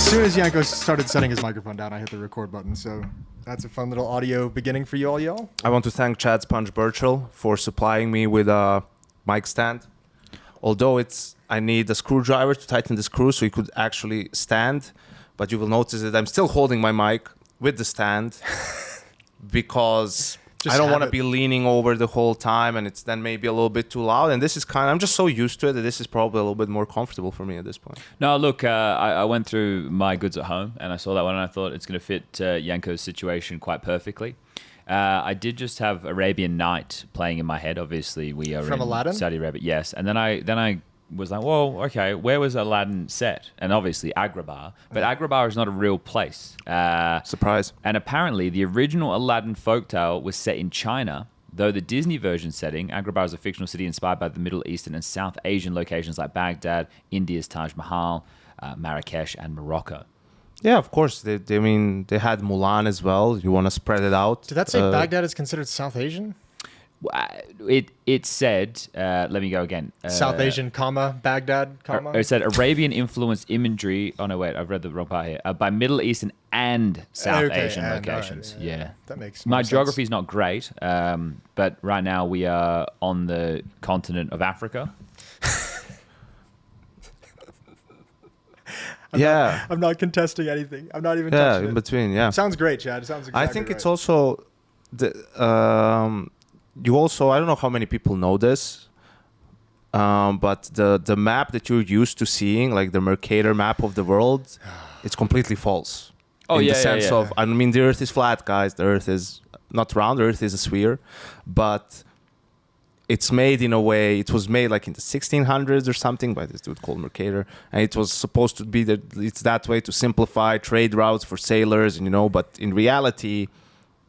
soon as Yanko started setting his microphone down, I hit the record button. So that's a fun little audio beginning for you all, y'all. I want to thank Chad SPUNJ Birchall for supplying me with a mic stand. Although I need a screwdriver to tighten the screw so it could actually stand. But you will notice that I'm still holding my mic with the stand because I don't want to be leaning over the whole time and it's then maybe a little bit too loud. And this is I'm just so used to it that this is probably a little bit more comfortable for me at this point. No, look, I went through my goods at home and I saw that one and I thought it's going to fit Yanko's situation quite perfectly. I did just have Arabian Night playing in my head. Obviously, we are from in Aladdin? Saudi Arabia. Yes, and then I was like, well, okay, where was Aladdin set? And obviously Agrabah, but Agrabah is not a real place. Surprise. And apparently the original Aladdin folktale was set in China, though the Disney version setting, Agrabah is a fictional city inspired by the Middle Eastern and South Asian locations like Baghdad, India's Taj Mahal, Marrakesh, and Morocco. Yeah, of course. They had Mulan as well. You want to spread it out. Did that say Baghdad is considered South Asian? It said, let me go again. South Asian, comma, Baghdad, comma? It said Arabian influenced imagery. Oh, no, wait, I've read the wrong part here. By Middle Eastern and South Asian locations. Right, yeah. That makes My sense. geography is not great, but right now we are on the continent of Africa. I'm not contesting anything. I'm not even touching it. In between, yeah. Sounds great, Chad. It sounds exactly I think right. it's also you also, I don't know how many people know this, but the map that you're used to seeing, like the Mercator map of the world, it's completely false. Oh, in yeah, the sense of, I mean, the Earth is flat, guys. The Earth is not round. The Earth is a sphere, but it's made in a way. It was made like in the 1600s or something by this dude called Mercator, and it was supposed to be that it's that way to simplify trade routes for sailors, and but in reality,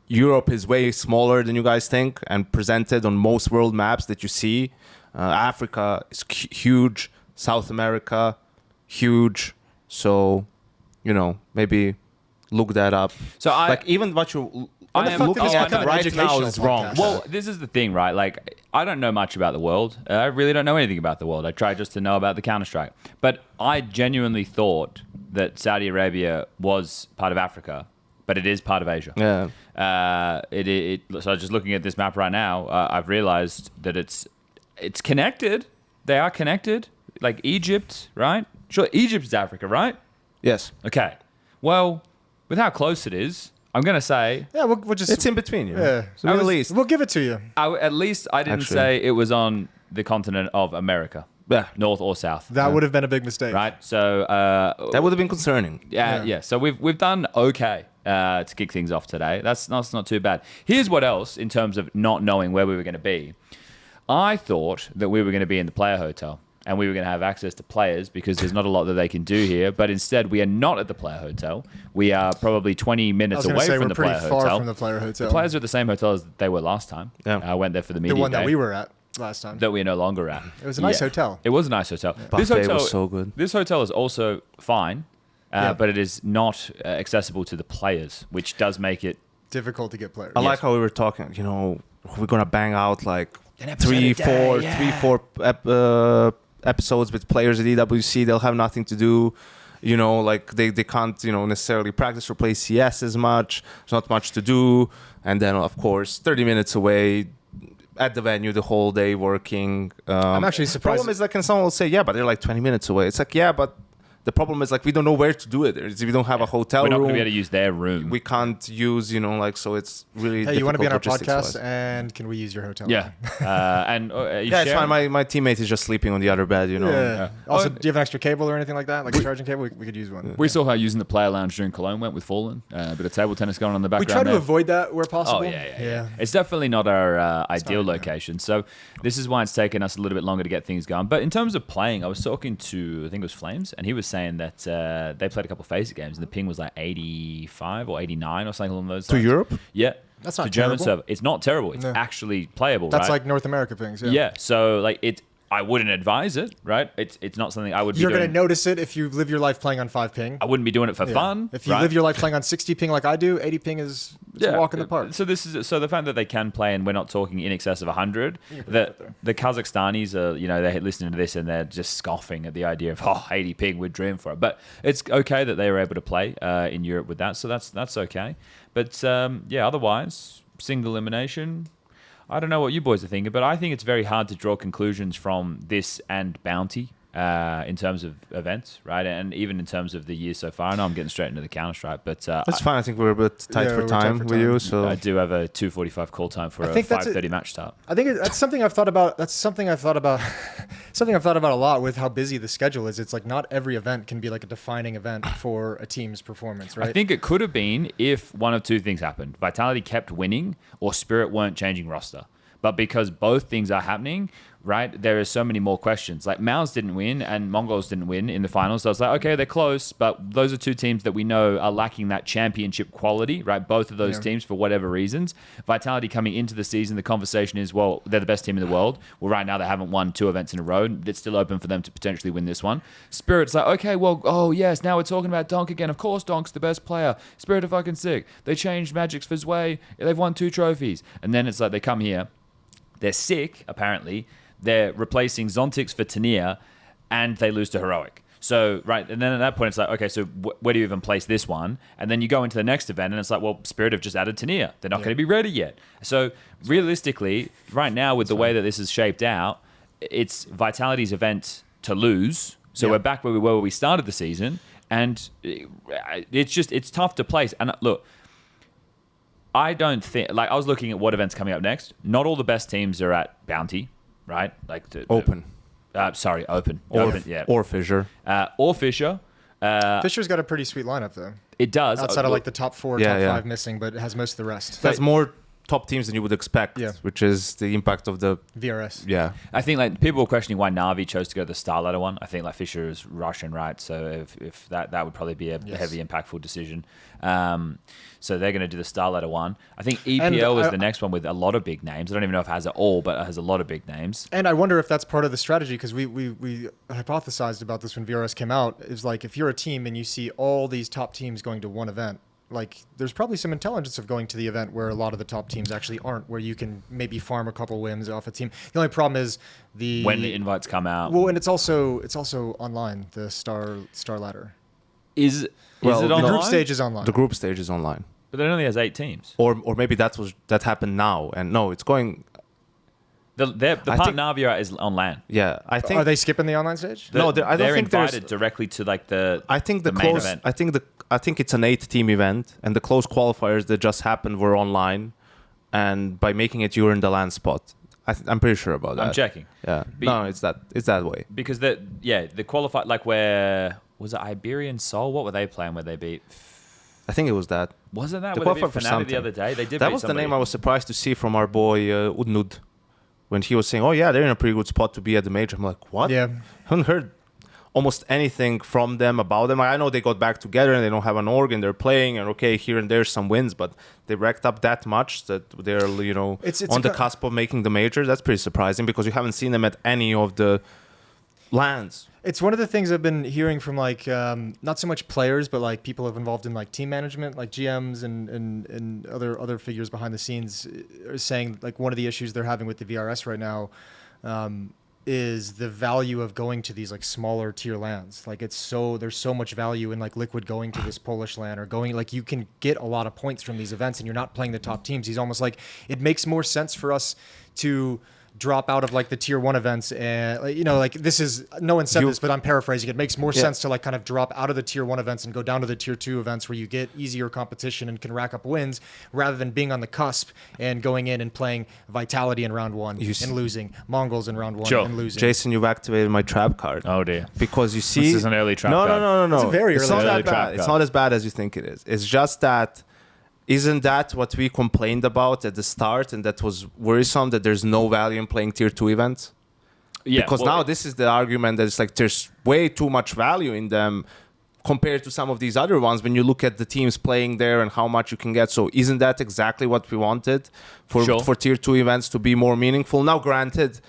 Europe is way smaller than you guys think, and presented on most world maps that you see. Africa is huge, South America, huge. So, maybe look that up. So even what you looking at right now is wrong. Well, this is the thing, right? Like, I don't know much about the world. I really don't know anything about the world. I try just to know about the Counter-Strike. But I genuinely thought that Saudi Arabia was part of Africa, but it is part of Asia. Yeah. So just looking at this map right now, I've realized that it's connected. They are connected. Like Egypt, right? Sure, Egypt is Africa, right? Yes. Okay. Well, with how close it is, I'm going to say... Yeah, we'll just... It's in between, Yeah. So at least. We'll give it to you. At least I didn't say it was on the continent of America. Yeah. North or south. That would have been a big mistake. Right? So... that would have been concerning. Yeah. So we've done okay to kick things off today. That's not too bad. Here's what else, in terms of not knowing where we were going to be. I thought that we were going to be in the player hotel. And we were going to have access to players because there's not a lot that they can do here. But instead, we are not at the player hotel. We are probably 20 minutes away from the player hotel. We're pretty far from the player hotel. The players are at the same hotel as they were last time. Yeah. I went there for the media The one day. that we were at last time. That we are no longer at. It was a nice hotel. It was a nice hotel. Yeah. Buffet was so good. This hotel is also fine, but it is not accessible to the players, which does make it difficult to get players. I like how we were talking, we're going to bang out like three, four episodes with players at EWC. They'll have nothing to do, like they can't necessarily practice or play CS as much. There's not much to do, and then of course 30 minutes away at the venue the whole day working. I'm actually surprised. The problem is like, and someone will say, yeah, but they're like 20 minutes away. It's like, yeah, but the problem is like we don't know where to do it. We don't have a hotel room. We're not going to be able to use their room. We can't use, so it's really difficult. Hey, you want to be on our logistics-wise. podcast, and can we use your hotel? Yeah. It's fine. My teammate is just sleeping on the other bed, Yeah. Also, do you have an extra cable or anything like that? Like a charging cable? We could use one. We saw how using the player lounge during Cologne went with Fallen. A bit of table tennis going on in the background. We try to there. avoid that where possible. Oh, yeah. It's definitely not our ideal location. So this is why it's taken us a little bit longer to get things going. But in terms of playing, I was talking to, I think it was Flames, and he was saying that they played a couple of FaZe games, and the ping was like 85 or 89 or something along those lines. To Europe? Yeah. That's not to German terrible. server. It's not terrible. It's actually playable, That's right? like North America things, Yeah. So like I wouldn't advise it, right? It's not something I would be You're doing. going to notice it if you live your life playing on 5 ping. I wouldn't be doing it for Yeah. fun. If you right? live your life playing on 60 ping like I do, 80 ping is a walk in the park. So the fact that they can play and we're not talking in excess of 100. The Kazakhstanis are, they're listening to this and they're just scoffing at the idea of 80 ping, we'd dream for it. But it's okay that they were able to play in Europe with that, so that's okay. But otherwise, single elimination. I don't know what you boys are thinking, but I think it's very hard to draw conclusions from this and Bounty in terms of events, right? And even in terms of the year so far. I know I'm getting straight into the Counter-Strike, but That's fine. I think we're a bit tight for we're time tight for with time. you. So I do have a 2:45 call time for I a think that's 5:30 match start. I think that's something I've thought about. That's something I've thought about. Something I've thought about a lot with how busy the schedule is. It's like not every event can be like a defining event for a team's performance, right? I think it could have been if one of two things happened. Vitality kept winning or Spirit weren't changing roster. But because both things are happening, right, there are so many more questions. Like Maus didn't win and Mongols didn't win in the finals. So I was like, okay, they're close, but those are two teams that we know are lacking that championship quality, right? Both of those teams for whatever reasons. Vitality coming into the season, the conversation is, well, they're the best team in the world. Well, right now they haven't won 2 events in a row. It's still open for them to potentially win this one. Spirit's like, okay, well, oh yes, now we're talking about Donk again. Of course Donk's the best player. Spirit are fucking sick. They changed Magic's FaZe way. They've won 2 trophies. And then it's like they come here. They're sick, apparently. They're replacing Zontix for Tania, and they lose to Heroic. So, right, and then at that point, it's like, okay, so where do you even place this one? And then you go into the next event, and it's like, well, Spirit have just added Tania. They're not going to be ready yet. So, realistically, right now, with the way that this is shaped out, it's Vitality's event to lose. So, we're back where we were when we started the season, and it's tough to place. And look, I don't think, like, I was looking at what events coming up next. Not all the best teams are at Bounty, right? Like open. Open. Or Fissure. Or Fisher. Fisher's got a pretty sweet lineup though. It does. Outside of like the top 4, top 5 missing, but it has most of the rest. There's more top teams than you would expect, Yeah. which is the impact of the VRS. Yeah. I think like people were questioning why Na'Vi chose to go the Star Ladder one. I think like Fisher is Russian, right? So if that would probably be a heavy impactful decision. So they're going to do the Star Ladder one. I think EPL is the next one with a lot of big names. I don't even know if it has it all, but it has a lot of big names. And I wonder if that's part of the strategy, because we hypothesized about this when VRS came out. Is like if you're a team and you see all these top teams going to one event, like there's probably some intelligence of going to the event where a lot of the top teams actually aren't, where you can maybe farm a couple wins off a team. The only problem is when the invites come out. Well, and it's also online, the Star Ladder. Is it The online? group stage is online. The group stage is online. But it only has 8 teams. Or maybe that happened now, and no, it's going. The part Na'Vi is on LAN. Yeah, I think. Are they skipping the online stage? No, I don't they're think there's. invited directly to like the. I think the main event. I think it's an 8-team event, and the close qualifiers that just happened were online, and by making it, you're in the LAN spot. I'm pretty sure about that. I'm checking. Yeah, no, it's that way. Because the qualified, like where was it Iberian Soul? What were they playing where they beat? I think it was that. Wasn't that They where they beat qualified for Fnatic something. the other day? They did. That beat was the somebody. name I was surprised to see from our boy Udnud, when he was saying, "Oh yeah, they're in a pretty good spot to be at the major." I'm like, what? Yeah. Haven't heard almost anything from them about them. I know they got back together and they don't have an org and they're playing, and okay, here and there some wins, but they racked up that much that they're It's on the cusp of making the major. That's pretty surprising because you haven't seen them at any of the lands. It's one of the things I've been hearing from like not so much players, but like people involved in like team management, like GMs and other figures behind the scenes are saying like one of the issues they're having with the VRS right now is the value of going to these like smaller tier lands. Like there's so much value in like Liquid going to this Polish land or going, like you can get a lot of points from these events and you're not playing the top teams. He's almost like it makes more sense for us to drop out of like the tier 1 events and like this is no one said this, but I'm paraphrasing. It makes more sense to like kind of drop out of the tier 1 events and go down to the tier 2 events where you get easier competition and can rack up wins rather than being on the cusp and going in and playing Vitality in round 1 and losing, Mongols in round 1 and losing. Jason, you've activated my trap card. Oh dear. Because you see, This is an early trap card. No. It's a very It's early not trap that bad. card. It's not as bad as you think it is. It's just that. Isn't that what we complained about at the start, and that was worrisome that there's no value in playing tier 2 events? Yeah. Because now this is the argument that it's like there's way too much value in them compared to some of these other ones when you look at the teams playing there and how much you can get. So isn't that exactly what we wanted for tier 2 events to be more meaningful? Now, granted,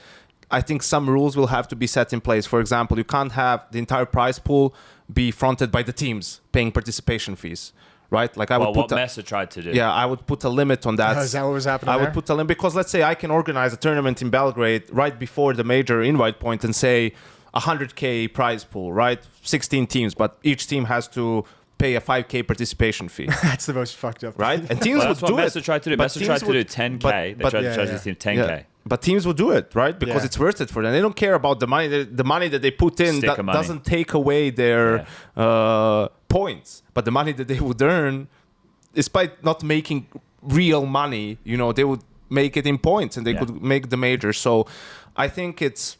I think some rules will have to be set in place. For example, you can't have the entire prize pool be fronted by the teams paying participation fees, right? Like I would what put Mesa tried to do. yeah, I would put a limit on that. Oh, is that what was happening I would there? put a limit because let's say I can organize a tournament in Belgrade right before the major invite point and say 100K prize pool, right? 16 teams, but each team has to pay a 5K participation fee, That's the most fucked up. right? And teams Well, would that's what do Mesa it. tried to do. but Mesa teams tried to do would- 10K. but- They but- tried to Yeah, charge yeah. this team 10K. Yeah. But teams will do it, right? Because Yeah. it's worth it for them. They don't care about the money. The money that they put in Stick of money. doesn't take away their points. But the money that they would earn, despite not making real money, you know, they would make it in points and they Yeah. could make the major. So I think it's,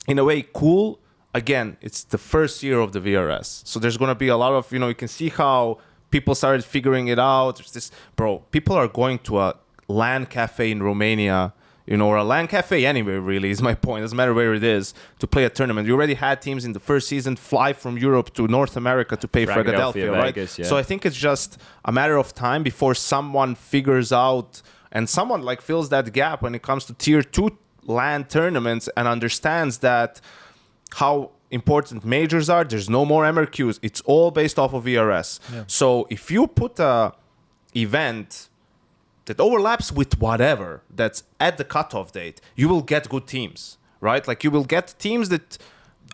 in a way, cool. Again, it's the first year of the VRS. So there's going to be a lot of, you know, you can see how people started figuring it out. There's this, bro, people are going to a LAN cafe in Romania, you know, or a LAN cafe anywhere, really, is my point. Doesn't matter where it is, to play a tournament. We already had teams in the first season fly from Europe to North America to play Philadelphia, Philadelphia, right? Vegas, yeah. So I think it's just a matter of time before someone figures out and someone like fills that gap when it comes to tier 2 LAN tournaments and understands that how important majors are. There's no more MRQs. It's all based off of VRS. Yeah. So if you put a event that overlaps with whatever that's at the cutoff date, you will get good teams, right? Like you will get teams that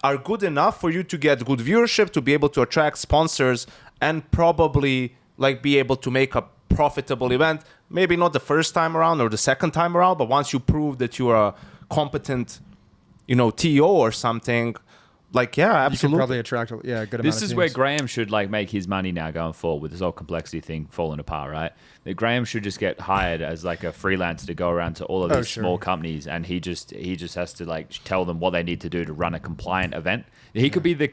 are good enough for you to get good viewership, to be able to attract sponsors, and probably like be able to make a profitable event. Maybe not the first time around or the second time around, but once you prove that you are a competent, you know, TO or something, like, yeah, You could absolutely. probably attract a good amount This of is where teams. Graham should like make his money now going forward with this whole complexity thing falling apart, right? That Graham should just get hired as like a freelancer to go around to all of Oh, these sure. small companies, and he just has to like tell them what they need to do to run a compliant event. He could be the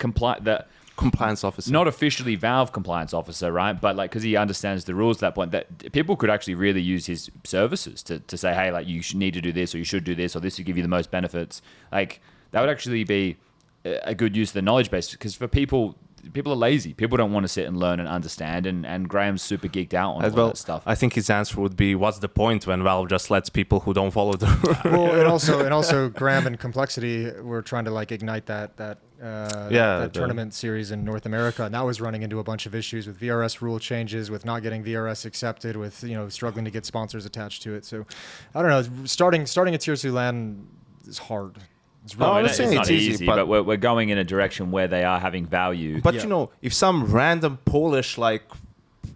Compliance officer. not officially Valve compliance officer, right? But like, because he understands the rules at that point, that people could actually really use his services to say, hey, like you should need to do this, or you should do this, or this will give you the most benefits. Like that would actually be a good use of the knowledge base, because for people are lazy. People don't want to sit and learn and understand, and Graham's super geeked out on As all well, that stuff. I think his answer would be, "What's the point when Valve just lets people who don't follow the rules?" Well, and also Graham and Complexity were trying to like ignite that tournament series in North America, and that was running into a bunch of issues with VRS rule changes, with not getting VRS accepted, with struggling to get sponsors attached to it. So I don't know. Starting a tier 2 LAN is hard. It's No, really I'm not it's saying not it's easy, easy, but we're going in a direction where they are having value. But Yeah. you know, if some random Polish like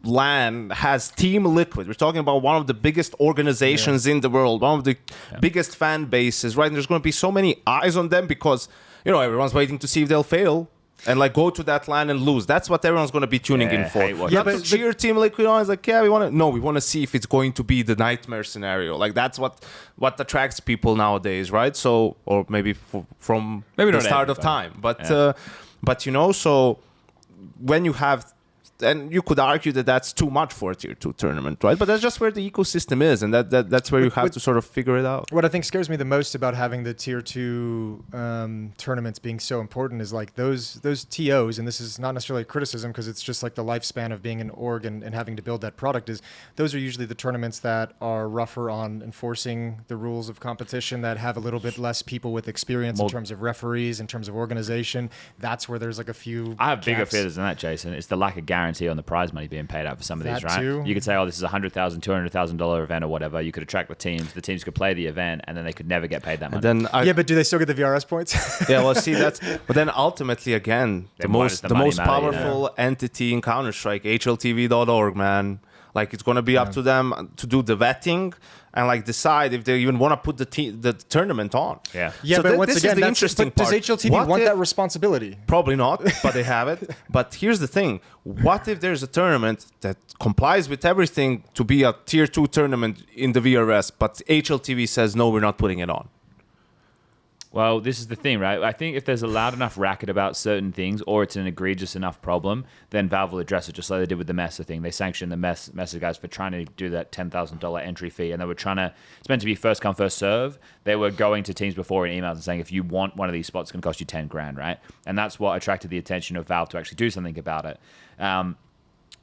LAN has Team Liquid, we're talking about one of the biggest organizations in the world, one of the biggest fan bases, right? And there's going to be so many eyes on them because everyone's waiting to see if they'll fail and like go to that LAN and lose. That's what everyone's going to be tuning in for. hate watching Not Yeah, to but- cheer Team Liquid on. It's like, we want to see if it's going to be the nightmare scenario. Like that's what attracts people nowadays, right? So, or maybe from Maybe the not start of everybody. time, but so when you have. And you could argue that that's too much for a tier 2 tournament, right? But that's just where the ecosystem is, and that's where you have to sort of figure it out. What I think scares me the most about having the tier 2 tournaments being so important is like those TOs, and this is not necessarily a criticism because it's just like the lifespan of being an org and having to build that product, is those are usually the tournaments that are rougher on enforcing the rules of competition, that have a little bit less people with experience in terms of referees, in terms of organization. That's where there's like a few I have bigger gaps. fears than that, Jason. It's the lack of guarantee on the prize money being paid out for some of these, That right? too. You could say, this is $100,000, $200,000 event or whatever. You could attract the teams. The teams could play the event, and then they could never get paid that money. And then Yeah, but do they still get the VRS points? see that's. But then ultimately, again, Then the why does most the money matter, powerful entity in Counter-Strike, HLTV.org, man. Like it's gonna be up to them to do the vetting and like decide if they even want to put the tournament on. Yeah. Yeah, So but once this again, is the that's, interesting but does part. HLTV What want if- that responsibility? Probably not, but they have it. But here's the thing. What if there's a tournament that complies with everything to be a tier 2 tournament in the VRS, but HLTV says, no, we're not putting it on? Well, this is the thing, right? I think if there's a loud enough racket about certain things, or it's an egregious enough problem, then Valve will address it, just like they did with the Mesa thing. They sanctioned the Mesa guys for trying to do that $10,000 entry fee, and they were trying to. It's meant to be first come, first serve. They were going to teams before in emails and saying, if you want one of these spots, it's going to cost you $10,000, right? And that's what attracted the attention of Valve to actually do something about it.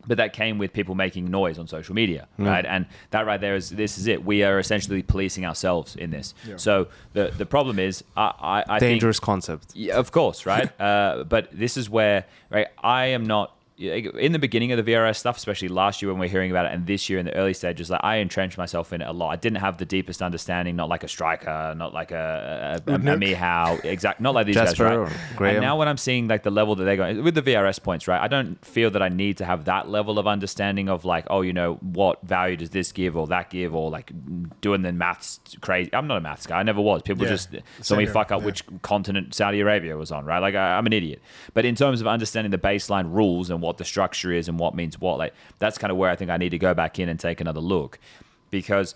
But that came with people making noise on social media, right? And that right there this is it. We are essentially policing ourselves in this. Yeah. So the problem is, I dangerous think, concept. Yeah, of course, right? But this is where, right? I am not. In the beginning of the VRS stuff, especially last year when we were hearing about it, and this year in the early stages, like I entrenched myself in it a lot. I didn't have the deepest understanding, not like a striker, not like a Mihao, not like these Jasper, guys, right? Graham. And now when I'm seeing like the level that they're going with the VRS points, right? I don't feel that I need to have that level of understanding of like, oh, what value does this give or that give, or like doing the maths crazy. I'm not a maths guy. I never was. People just saw me fuck up which continent Saudi Arabia was on, right? Like I'm an idiot. But in terms of understanding the baseline rules and what the structure is and what means what, like that's kind of where I think I need to go back in and take another look, because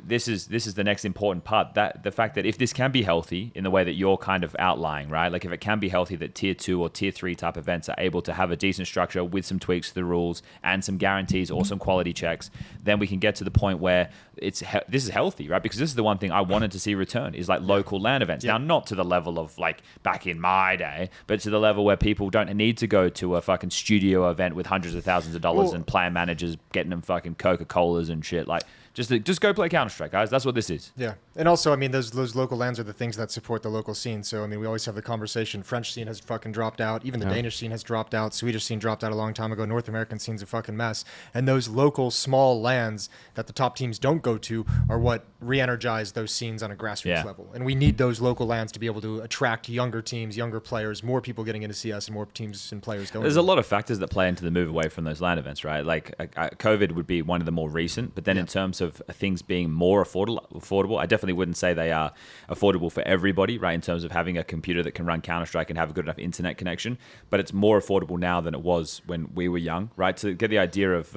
this is the next important part, that the fact that if this can be healthy in the way that you're kind of outlining, right? Like if it can be healthy that tier 2 or tier 3 type events are able to have a decent structure with some tweaks to the rules and some guarantees or some quality checks, then we can get to the point where this is healthy, right? Because this is the one thing I wanted to see return is like local LAN events. Now, not to the level of like back in my day, but to the level where people don't need to go to a fucking studio event with hundreds of thousands of dollars and player managers getting them fucking Coca-Colas and shit. Like, just go play Counter-Strike, guys. That's what this is. Yeah. And also, I mean, those local LANs are the things that support the local scene. So, I mean, we always have the conversation. French scene has fucking dropped out. Even the Danish scene has dropped out. Swedish scene dropped out a long time ago. North American scene's a fucking mess. And those local small LANs that the top teams don't go to are what re-energize those scenes on a grassroots level. And we need those local LANs to be able to attract younger teams, younger players, more people getting into CS, and more teams and players going. There's a lot of factors that play into the move away from those LAN events, right? Like COVID would be one of the more recent, but then in terms of things being more affordable, I definitely wouldn't say they are affordable for everybody, right? In terms of having a computer that can run Counter-Strike and have a good enough internet connection, but it's more affordable now than it was when we were young, right? To get the idea of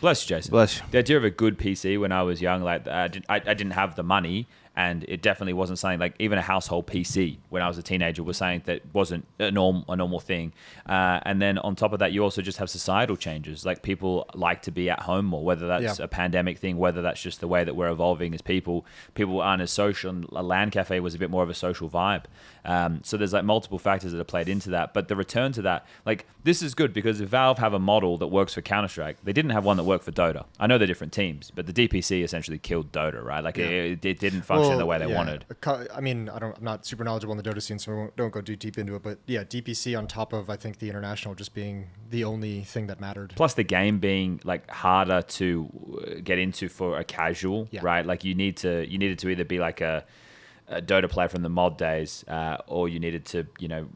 bless you, Jason. Bless you. The idea of a good PC when I was young, like I didn't have the money, and it definitely wasn't something like even a household PC when I was a teenager was something that wasn't a normal thing. And then on top of that, you also just have societal changes. Like people like to be at home more, whether that's a pandemic thing, whether that's just the way that we're evolving as people. People aren't as social. And a LAN cafe was a bit more of a social vibe. So there's like multiple factors that have played into that. But the return to that, like this is good because if Valve have a model that works for Counter-Strike, they didn't have one that worked for Dota. I know they're different teams, but the DPC essentially killed Dota, right? Like it didn't function the way they wanted. I mean, I'm not super knowledgeable in the Dota scene, so we don't go too deep into it. But yeah, DPC on top of I think the international just being the only thing that mattered. Plus the game being like harder to get into for a casual, right? Like you needed to either be like a Dota player from the mod days, or you needed to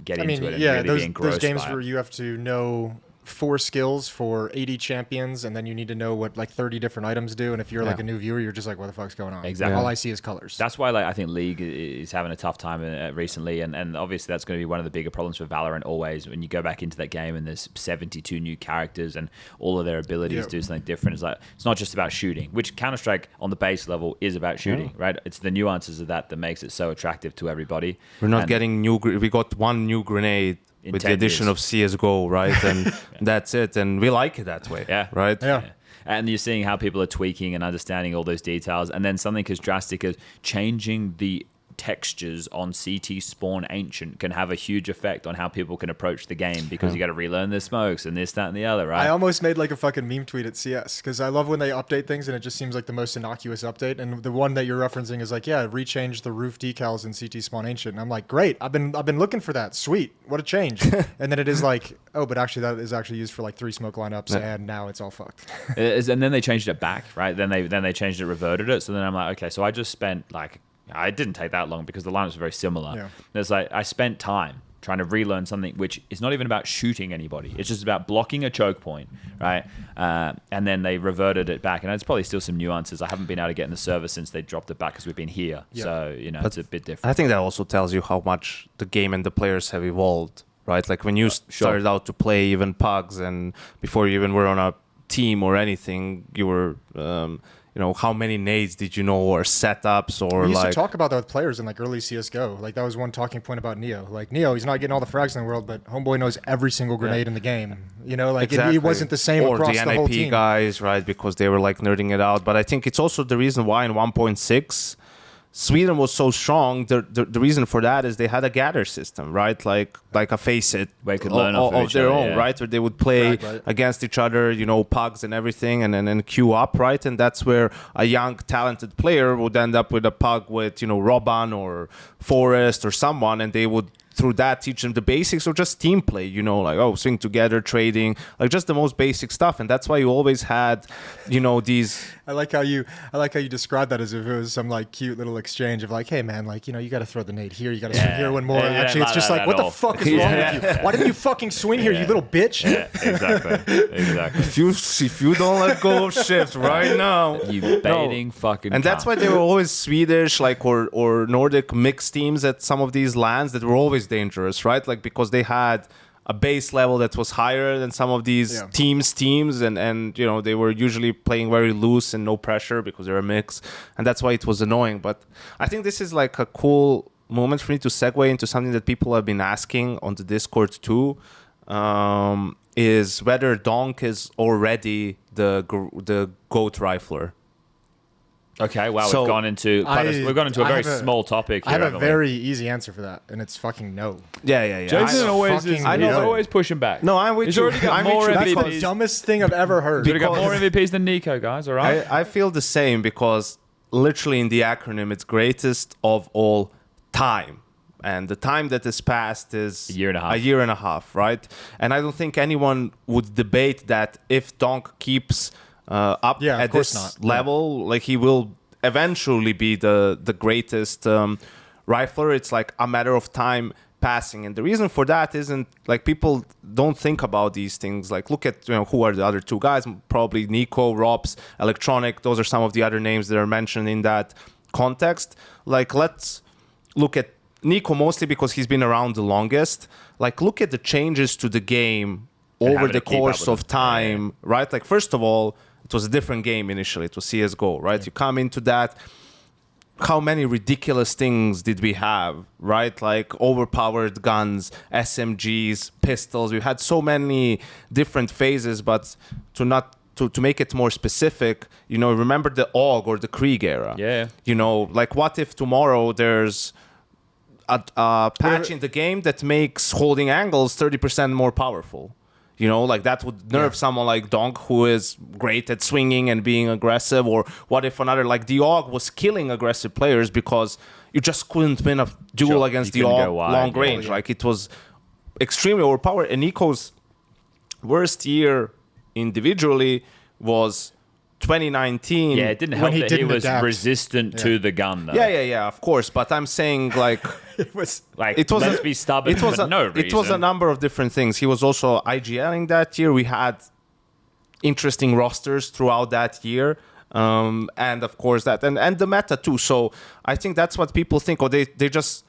get into it and really be engrossed those games by where you have to know 4 skills for 80 champions, and then you need to know what like 30 different items do. And if you're like a new viewer, you're just like, what the fuck's going on? Exactly. All I see is colors. That's why I think League is having a tough time recently, and obviously that's going to be one of the bigger problems for Valorant always. When you go back into that game and there's 72 new characters and all of their abilities do something different. It's like it's not just about shooting, which Counter-Strike on the base level is about shooting, right? It's the nuances of that makes it so attractive to everybody. We're not getting we got one new grenade with the addition of CSGO, right? And that's it. And we like it that way, right? Yeah. And you're seeing how people are tweaking and understanding all those details. And then something as drastic as changing the textures on CT Spawn Ancient can have a huge effect on how people can approach the game, because you got to relearn the smokes and this, that, and the other, right? I almost made like a fucking meme tweet at CS because I love when they update things and it just seems like the most innocuous update. And the one that you're referencing is like, rechange the roof decals in CT Spawn Ancient. And I'm like, great, I've been looking for that. Sweet, what a change. And then it is like, oh, but actually that is actually used for like 3 smoke lineups, and now it's all fucked. And then they changed it back, right? Then they changed it, reverted it. So then I'm like, okay, so I just spent like. I didn't take that long because the lineups are very similar. Yeah. There's like I spent time trying to relearn something which is not even about shooting anybody. It's just about blocking a choke point, right? And then they reverted it back. And it's probably still some nuances. I haven't been able to get in the server since they dropped it back because we've been here. Yeah. So, it's a bit different. I think that also tells you how much the game and the players have evolved, right? Like when you started out to play even pugs, and before you even were on a team or anything, you were... how many nades did you know, or setups, or we used to talk about that with players in like early CSGO. Like that was one talking point about Neo. Like Neo, he's not getting all the frags in the world, but Homeboy knows every single grenade in the game. It wasn't the same across the whole team. Or the NIP guys, right? Because they were like nerding it out. But I think it's also the reason why in 1.6, Sweden was so strong. The reason for that is they had a gather system, right? Like a face it Where you could learn off of each their other, own, yeah. right? Where they would play Right. against each other, pugs and everything, and then queue up, right? And that's where a young talented player would end up with a pug with Robban or Forrest or someone, and they would through that teach them the basics or just team play, like swing together, trading, like just the most basic stuff. And that's why you always had these. I like how you describe that as if it was some like cute little exchange of like, hey man, like you got to throw the nade here, you got to swing here one more. Yeah, Actually, it's just not like, at what the all. fuck is wrong with you? Why didn't you fucking swing here, you little bitch? Yeah, exactly. If you don't let go of shift right now, You baiting fucking. and that's cunt. why they were always Swedish, like or Nordic mixed teams at some of these lands that were always dangerous, right? Like because they had a base level that was higher than some of these teams, and they were usually playing very loose and no pressure because they're a mix, and that's why it was annoying. But I think this is like a cool moment for me to segue into something that people have been asking on the Discord too. Is whether Donk is already the GOAT rifler. Okay, wow, So, we've gone into a very small topic here. I have a haven't we? very easy answer for that, and it's fucking no. Yeah. Jason always is. fucking He's no. always pushing back. No, I'm with He's you. already got I'm more with you. That's the MVPs. dumbest thing I've ever heard. He's already got more Because- MVPs than Nico, guys. All right. I feel the same because literally in the acronym it's greatest of all time. And the time that has passed is A year and a half. A year and a half, right? And I don't think anyone would debate that if Donk keeps up Yeah, of at course this not. level, like he will eventually be the greatest rifler. It's like a matter of time passing, and the reason for that isn't like people don't think about these things. Like look at who are the other two guys? Probably Nico, Robs, Electronic. Those are some of the other names that are mentioned in that context. Like let's look at Nico mostly because he's been around the longest. Like look at the changes to the game over having the to keep up course with of them. time, right? Like first of all, it was a different game initially. It was CSGO, right? You come into that. How many ridiculous things did we have, right? Like overpowered guns, SMGs, pistols. We had so many different phases, but to make it more specific, remember the AUG or the Krieg era. Yeah. Like what if tomorrow there's a patch in the game that makes holding angles 30% more powerful? Like that would nerf someone like Donk, who is great at swinging and being aggressive. Or what if another like the AUG was killing aggressive players because you just couldn't win a duel Sure, against you the couldn't AUG go wide, long yeah. range. Like it was extremely overpowered. And Nico's worst year individually was 2019. Yeah, it didn't When help he that he didn't was adapt. resistant to the gun, though. Yeah, of course. But I'm saying like It was Like, it was let's be stubborn it was for no It was a reason. number of different things. He was also IGLing that year. We had interesting rosters throughout that year. And of course that and the meta too. So I think that's what people think, or they just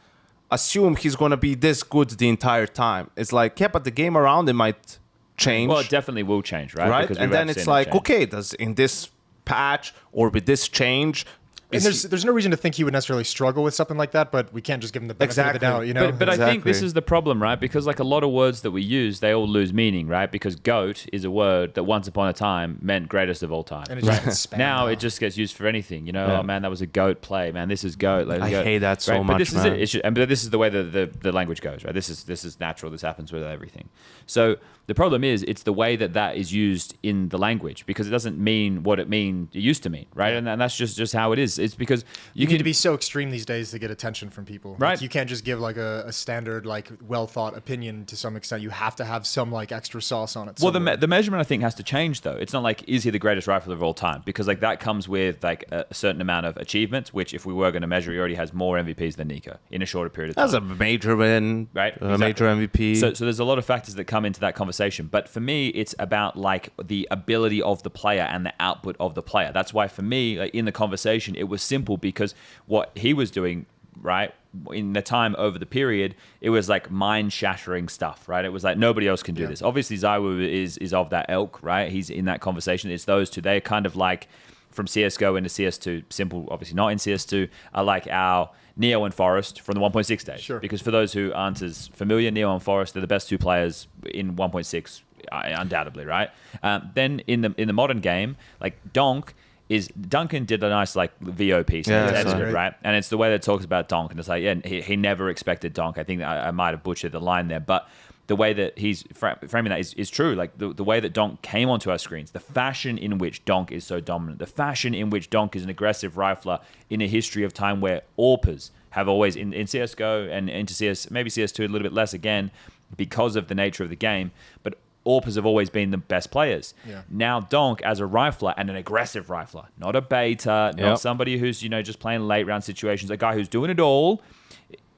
assume he's gonna be this good the entire time. It's like, yeah, but the game around him might change. Well, it definitely will change, right? right? Because And we've then seen it's it like, change. okay, does in this patch or with this change, and there's no reason to think he would necessarily struggle with something like that, but we can't just give him the benefit of the Exactly. doubt, But I think this Exactly. is the problem, right? Because like a lot of words that we use, they all lose meaning, right? Because GOAT is a word that once upon a time meant greatest of all time. And it just gets spammed Now out. it just gets used for anything, Yeah. Oh man, that was a GOAT play, man. This is GOAT. Like, I GOAT. hate that so Right? much, But this man. is it. It should, but this is the way the language goes, right? This is natural. This happens with everything. So the problem is, it's the way that is used in the language, because it doesn't mean what it used to mean, right? And that's just how it is. It's because you need to be so extreme these days to get attention from people. Like, Right. you can't just give like a standard, like well thought opinion to some extent. You have to have some like extra sauce on it. Well, somewhere. the measurement I think has to change though. It's not like is he the greatest rifler of all time, because like that comes with like a certain amount of achievements, which if we were going to measure, he already has more MVPs than Nico in a shorter period of time. that's a major win, Right, A exactly. major MVP. So there's a lot of factors that come into that conversation. But for me, it's about like the ability of the player and the output of the player. That's why for me, like, in the conversation, it was simple, because what he was doing, right, in the time over the period, it was like mind-shattering stuff, right? It was like nobody else can do this. Obviously, Zywu is of that ilk, right? He's in that conversation. It's those two. They're kind of like from CSGO into CS2, simple, obviously not in CS2, are like our Neo and Forest from the 1.6 days. Sure. Because for those who aren't as familiar, Neo and Forest, they're the best two players in 1.6, undoubtedly, right? Then in the modern game, like Donk is Duncan did a nice like VO piece, Yeah, in his that's edited, right. right? And it's the way that it talks about Donk, and it's like, yeah, he never expected Donk. I think I might have butchered the line there, but the way that he's framing that is true. Like the way that Donk came onto our screens, the fashion in which Donk is so dominant, the fashion in which Donk is an aggressive rifler in a history of time where AWPers have always, in CSGO and into CS, maybe CS2 a little bit less again, because of the nature of the game, but AWPers have always been the best players. Yeah. Now Donk as a rifler and an aggressive rifler, not a beta, not somebody who's, just playing late round situations, a guy who's doing it all,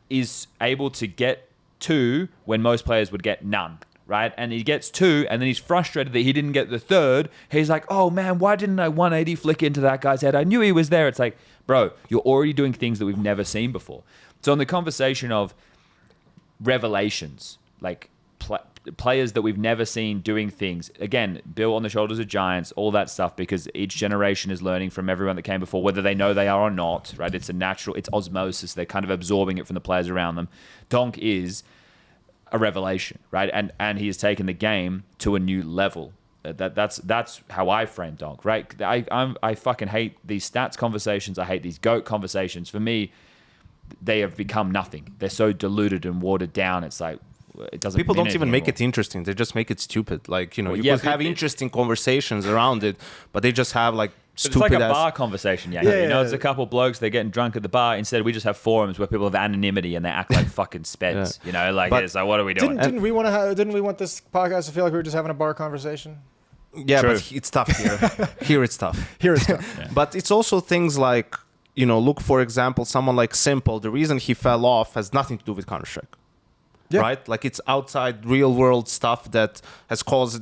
is able to get 2 when most players would get none, right? And he gets 2 and then he's frustrated that he didn't get the 3rd. He's like, oh man, why didn't I 180 flick into that guy's head? I knew he was there. It's like, bro, you're already doing things that we've never seen before. So in the conversation of revelations, like players that we've never seen doing things, again, built on the shoulders of giants, all that stuff, because each generation is learning from everyone that came before, whether they know they are or not, right? It's it's osmosis. They're kind of absorbing it from the players around them. Donk is a revelation, right? And he has taken the game to a new level. That's how I frame Donk, right? I fucking hate these stats conversations. I hate these GOAT conversations. For me, they have become nothing. They're so diluted and watered down. It's like, it doesn't. People mean don't even anything make anymore. it interesting. They just make it stupid. Like, you yeah, could have interesting conversations around it, but they just have like But stupid it's like a ass. bar conversation, yeah. Yeah, It's a couple of blokes, they're getting drunk at the bar. Instead, we just have forums where people have anonymity and they act like fucking speds. But It's like, what are we doing? Didn't we want to? Didn't we want this podcast to feel like we were just having a bar conversation? Yeah, True. but it's tough here. Here it's tough. Here it's tough. But it's also things like, look, for example, someone like Simple, the reason he fell off has nothing to do with Counter-Strike. Yeah. Right? Like, it's outside real world stuff that has caused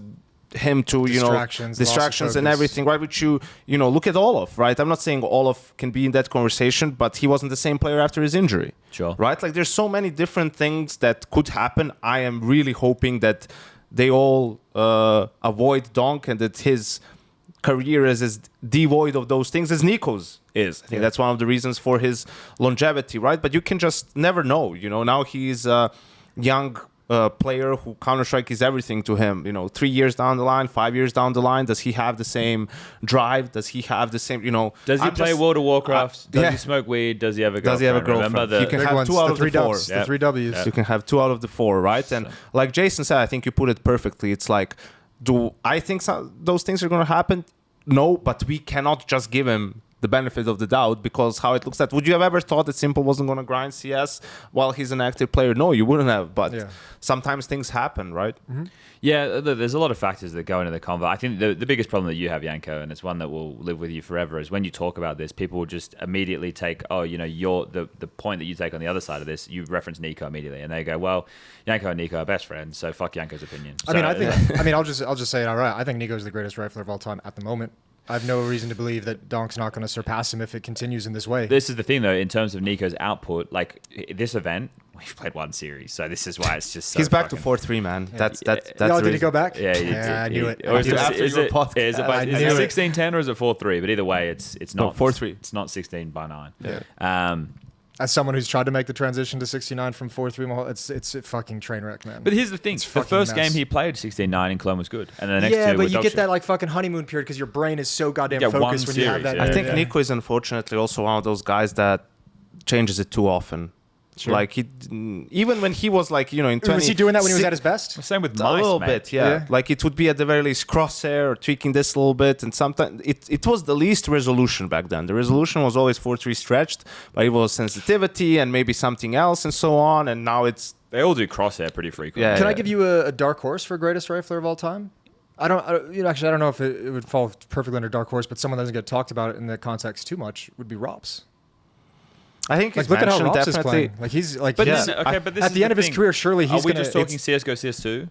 him to, Distractions, distractions loss of and focus. everything, right? Which look at Olaf, right? I'm not saying Olaf can be in that conversation, but he wasn't the same player after his injury. Sure. Right? Like, there's so many different things that could happen. I am really hoping that they all avoid Donk and that his career is as devoid of those things as Nico's is. I think that's one of the reasons for his longevity, right? But you can just never know. Now he's a young player who Counter-Strike is everything to him. 3 years down the line, 5 years down the line, does he have the same drive? Does he have the same, Does he play World of Warcraft? Does yeah. he smoke weed? Does he have a girlfriend? Does he have a girlfriend? Remember You can Big have ones, 2 out the of three the 4. dubs, the 3 Ws. You can have 2 out of the 4, right? And like Jason said, I think you put it perfectly. It's like, do I think those things are going to happen? No, but we cannot just give him the benefit of the doubt, because how it looks at, would you have ever thought that Simple wasn't going to grind CS while he's an active player? No, you wouldn't have, but sometimes things happen, right? Mm-hmm. Yeah, there's a lot of factors that go into the convo. I think the biggest problem that you have, Yanko, and it's one that will live with you forever, is when you talk about this, people will just immediately take, you're the point that you take on the other side of this, you reference Nico immediately, and they go, well, Yanko and Nico are best friends, so fuck Yanko's opinion. I mean, I'll just say it outright. I think Nico's the greatest rifler of all time at the moment. I have no reason to believe that Donk's not going to surpass him if it continues in this way. This is the thing, though, in terms of Nico's output. Like, this event, we've played 1 series, so this is why it's just so he's back to fucking- 4-3, man. That's the did he reason. go back? Yeah, I knew it. Or is it After is your it podcast. is it I is knew it it. 16-10 or is it 4-3? But either way, it's not 4-3. It's not 16-9. Yeah. As someone who's tried to make the transition to 69 from 4-3, it's a fucking train wreck, man. But here's the thing: the fucking first mess. game he played 16-9 in Cologne was good, and the next yeah, two but were you dog get shit. that like fucking honeymoon period because your brain is so goddamn Yeah, one focused when you have series, that. yeah. I think yeah. Nico is unfortunately also one of those guys that changes it too often. Sure. Like, he, even when he was like, in 20... Was he doing that when he was at his best? Same with A Mice, little mate. bit, yeah. Yeah. Like, it would be at the very least crosshair or tweaking this a little bit, and sometimes it was the least resolution back then. The resolution was always 4-3 stretched, but it was sensitivity and maybe something else and so on, and now it's... They all do crosshair pretty frequently. Yeah. Can I give you a dark horse for greatest rifler of all time? I don't know if it would fall perfectly under dark horse, but someone that doesn't get talked about in that context too much would be Rops. I think Like, he's look at how mentioned Rops is definitely... playing. Like, he's like, But Yeah. then, okay, but this at is the end of his thing. career, surely he's Are we gonna. just talking it's- CS:GO, CS2?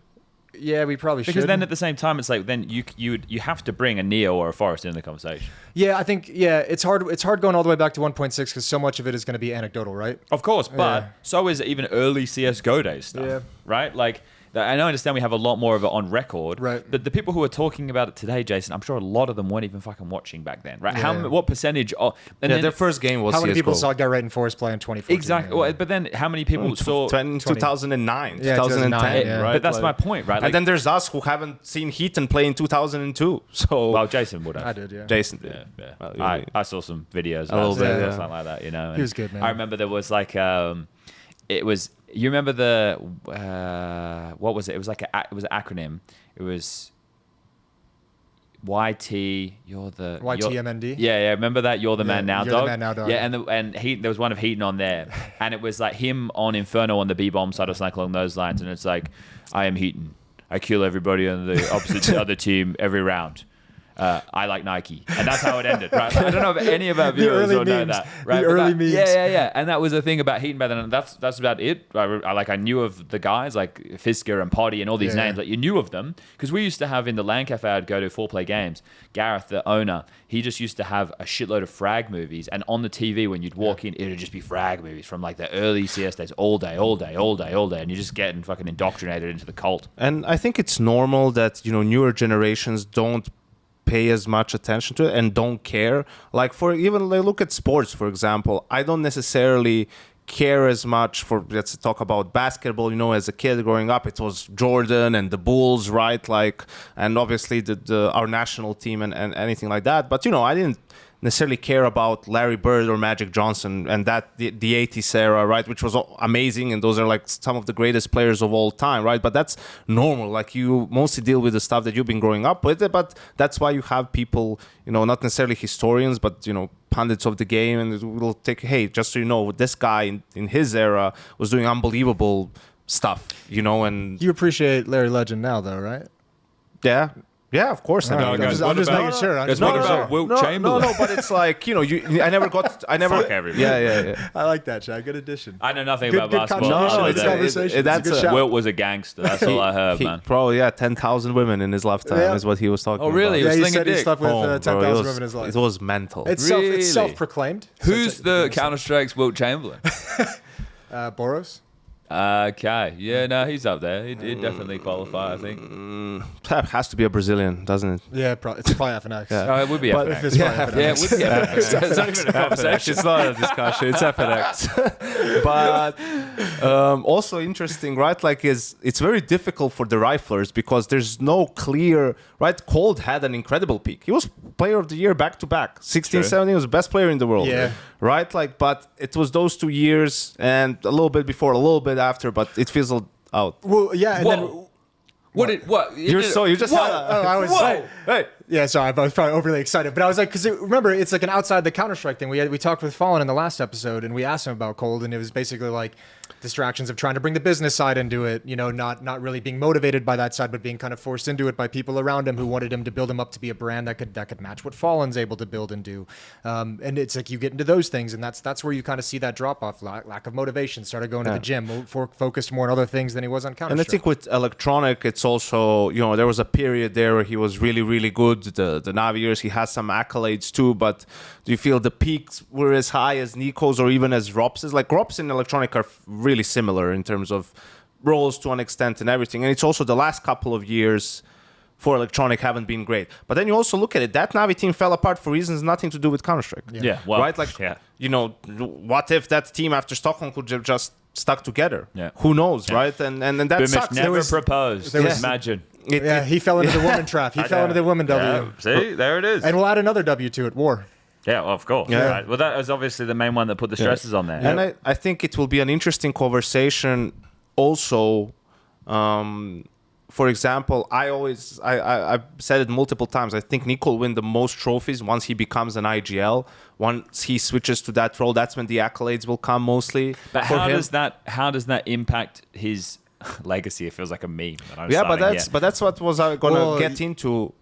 Yeah, we probably should. Because then at the same time, it's like then you have to bring a Neo or a Forest into the conversation. Yeah, I think it's hard. It's hard going all the way back to 1.6 because so much of it is going to be anecdotal, right? Of course, but Yeah. so is even early CS:GO days stuff. Yeah. right? Like, I understand we have a lot more of it on record, Right. but the people who are talking about it today, Jason, I'm sure a lot of them weren't even fucking watching back then, right? Yeah. What percentage? And Yeah, then, their first game was How many people CS:GO. saw Garrett and Forrest play in 2014? exactly. Yeah. Well, but then how many people saw? 2009, Yeah, 2010, yeah. right? But that's Like- my point, right? Like, and then there's us who haven't seen Heaton play in 2002. So well, Jason would have. I did, yeah. Jason did. Yeah, yeah. Well, I saw some videos A little of bit, or yeah. something like that, you know. He was good, man. I remember there was like it was, you remember the what was it? It was like it was an acronym. It was YT. You're the YTMND? Yeah. Remember that? You're the Yeah, man now, You're the dog. Man Now, Dog. Yeah, and there was one of Heaton on there, and it was like him on Inferno on the B bomb side or something along those lines, and it's like, I am Heaton. I kill everybody on the opposite other team every round. I like Nike, and that's how it ended. Right? I don't know if any of our viewers early will know memes. that. Right? The But early that- memes. Yeah. And that was the thing about Heaton back then. And that's about it. I knew of the guys like Fisker and Potty and all these Yeah. names. Like you knew of them because we used to have in the LAN cafe. I'd go to 4Play Games. Gareth, the owner, he just used to have a shitload of frag movies, and on the TV when you'd walk in, it'd just be frag movies from like the early CS days, all day, and you're just getting fucking indoctrinated into the cult. And I think it's normal that newer generations don't pay as much attention to it and don't care. Like look at sports, for example. I don't necessarily care as much for, let's talk about basketball. As a kid growing up, it was Jordan and the Bulls, right? Like, and obviously our national team and anything like that. But I didn't necessarily care about Larry Bird or Magic Johnson and the 80s era, right? Which was amazing, and those are like some of the greatest players of all time, right? But that's normal. Like you mostly deal with the stuff that you've been growing up with, but that's why you have people, not necessarily historians, but pundits of the game, and will take, hey, just so you know, this guy in his era was doing unbelievable stuff, and You appreciate Larry Legend now, though, right? yeah, of course. All right, I'm just making sure. I'm just what making about sure. Wilt Chamberlain? No, but it's like, I never Fuck everybody. Yeah. I like that, Chad. Good addition. I know nothing Good- about good basketball. contribution. other No, than it's conversation. that's It's a good a- shout. Wilt was a gangster. That's all I heard, man. Probably 10,000 women in his lifetime Yeah. is what he was talking Oh, really? about. He Yeah, was he slinging said he dick. slept with Oh, bro, 10,000 women in his life. It was mental. It's Really? self-proclaimed. Who's the Counter-Strike's Wilt Chamberlain? Boros? Okay. Yeah, no, he's up there. He'd definitely qualify, I think. Has to be a Brazilian, doesn't it? Yeah, it's probably FNX. Yeah. Oh, it would be But FNX. if it's probably FNX. Yeah, it would be FNX. It's not even a conversation. It's not a discussion. It's FNX. But also interesting, right? Like, it's very difficult for the riflers because there's no clear, right? Cold had an incredible peak. He was player of the year back to back. 16, True. 17 was the best player in the world. Yeah. Right? Like, but it was those 2 years and a little bit before, a little bit after, but it fizzled out. Well, yeah, and then... Whoa. What? You just Whoa. had a, Oh, I was... hey. Yeah, sorry, I was probably overly excited, but I was like, because remember, it's like an outside the Counter-Strike thing. We talked with Fallen in the last episode, and we asked him about Cold, and it was basically like distractions of trying to bring the business side into it, not really being motivated by that side, but being kind of forced into it by people around him who wanted him to build him up to be a brand that could match what Fallen's able to build and do. And it's like you get into those things, and that's where you kind of see that drop off, lack of motivation. Started going to the gym, focused more on other things than he was on Counter-Strike. And I think with Electronic, it's also, there was a period there where he was really, really good. The Navi years, he has some accolades too, but do you feel the peaks were as high as Nico's or even as Rops's? Like, Rops and Electronic are really similar in terms of roles to an extent and everything. And it's also the last couple of years for Electronic haven't been great. But then you also look at it, that Navi team fell apart for reasons nothing to do with Counter-Strike. Yeah, well, right? Like, yeah. What if that team after Stockholm could have just stuck together? Yeah. Who knows, right? And that Boomish sucks. never proposed. there was- Imagine. Yeah, he fell into the woman trap. He fell into the woman W. See, there it is. And we'll add another W to it, War. Yeah, well, of course. Yeah. Right. Well, that was obviously the main one that put the stresses on there. And I think it will be an interesting conversation also. For example, I've said it multiple times. I think Nico will win the most trophies once he becomes an IGL. Once he switches to that role, that's when the accolades will come mostly. But for how him. does that impact his legacy? It feels like a meme. That I'm Yeah, starting but that's what was I gonna Well, get into.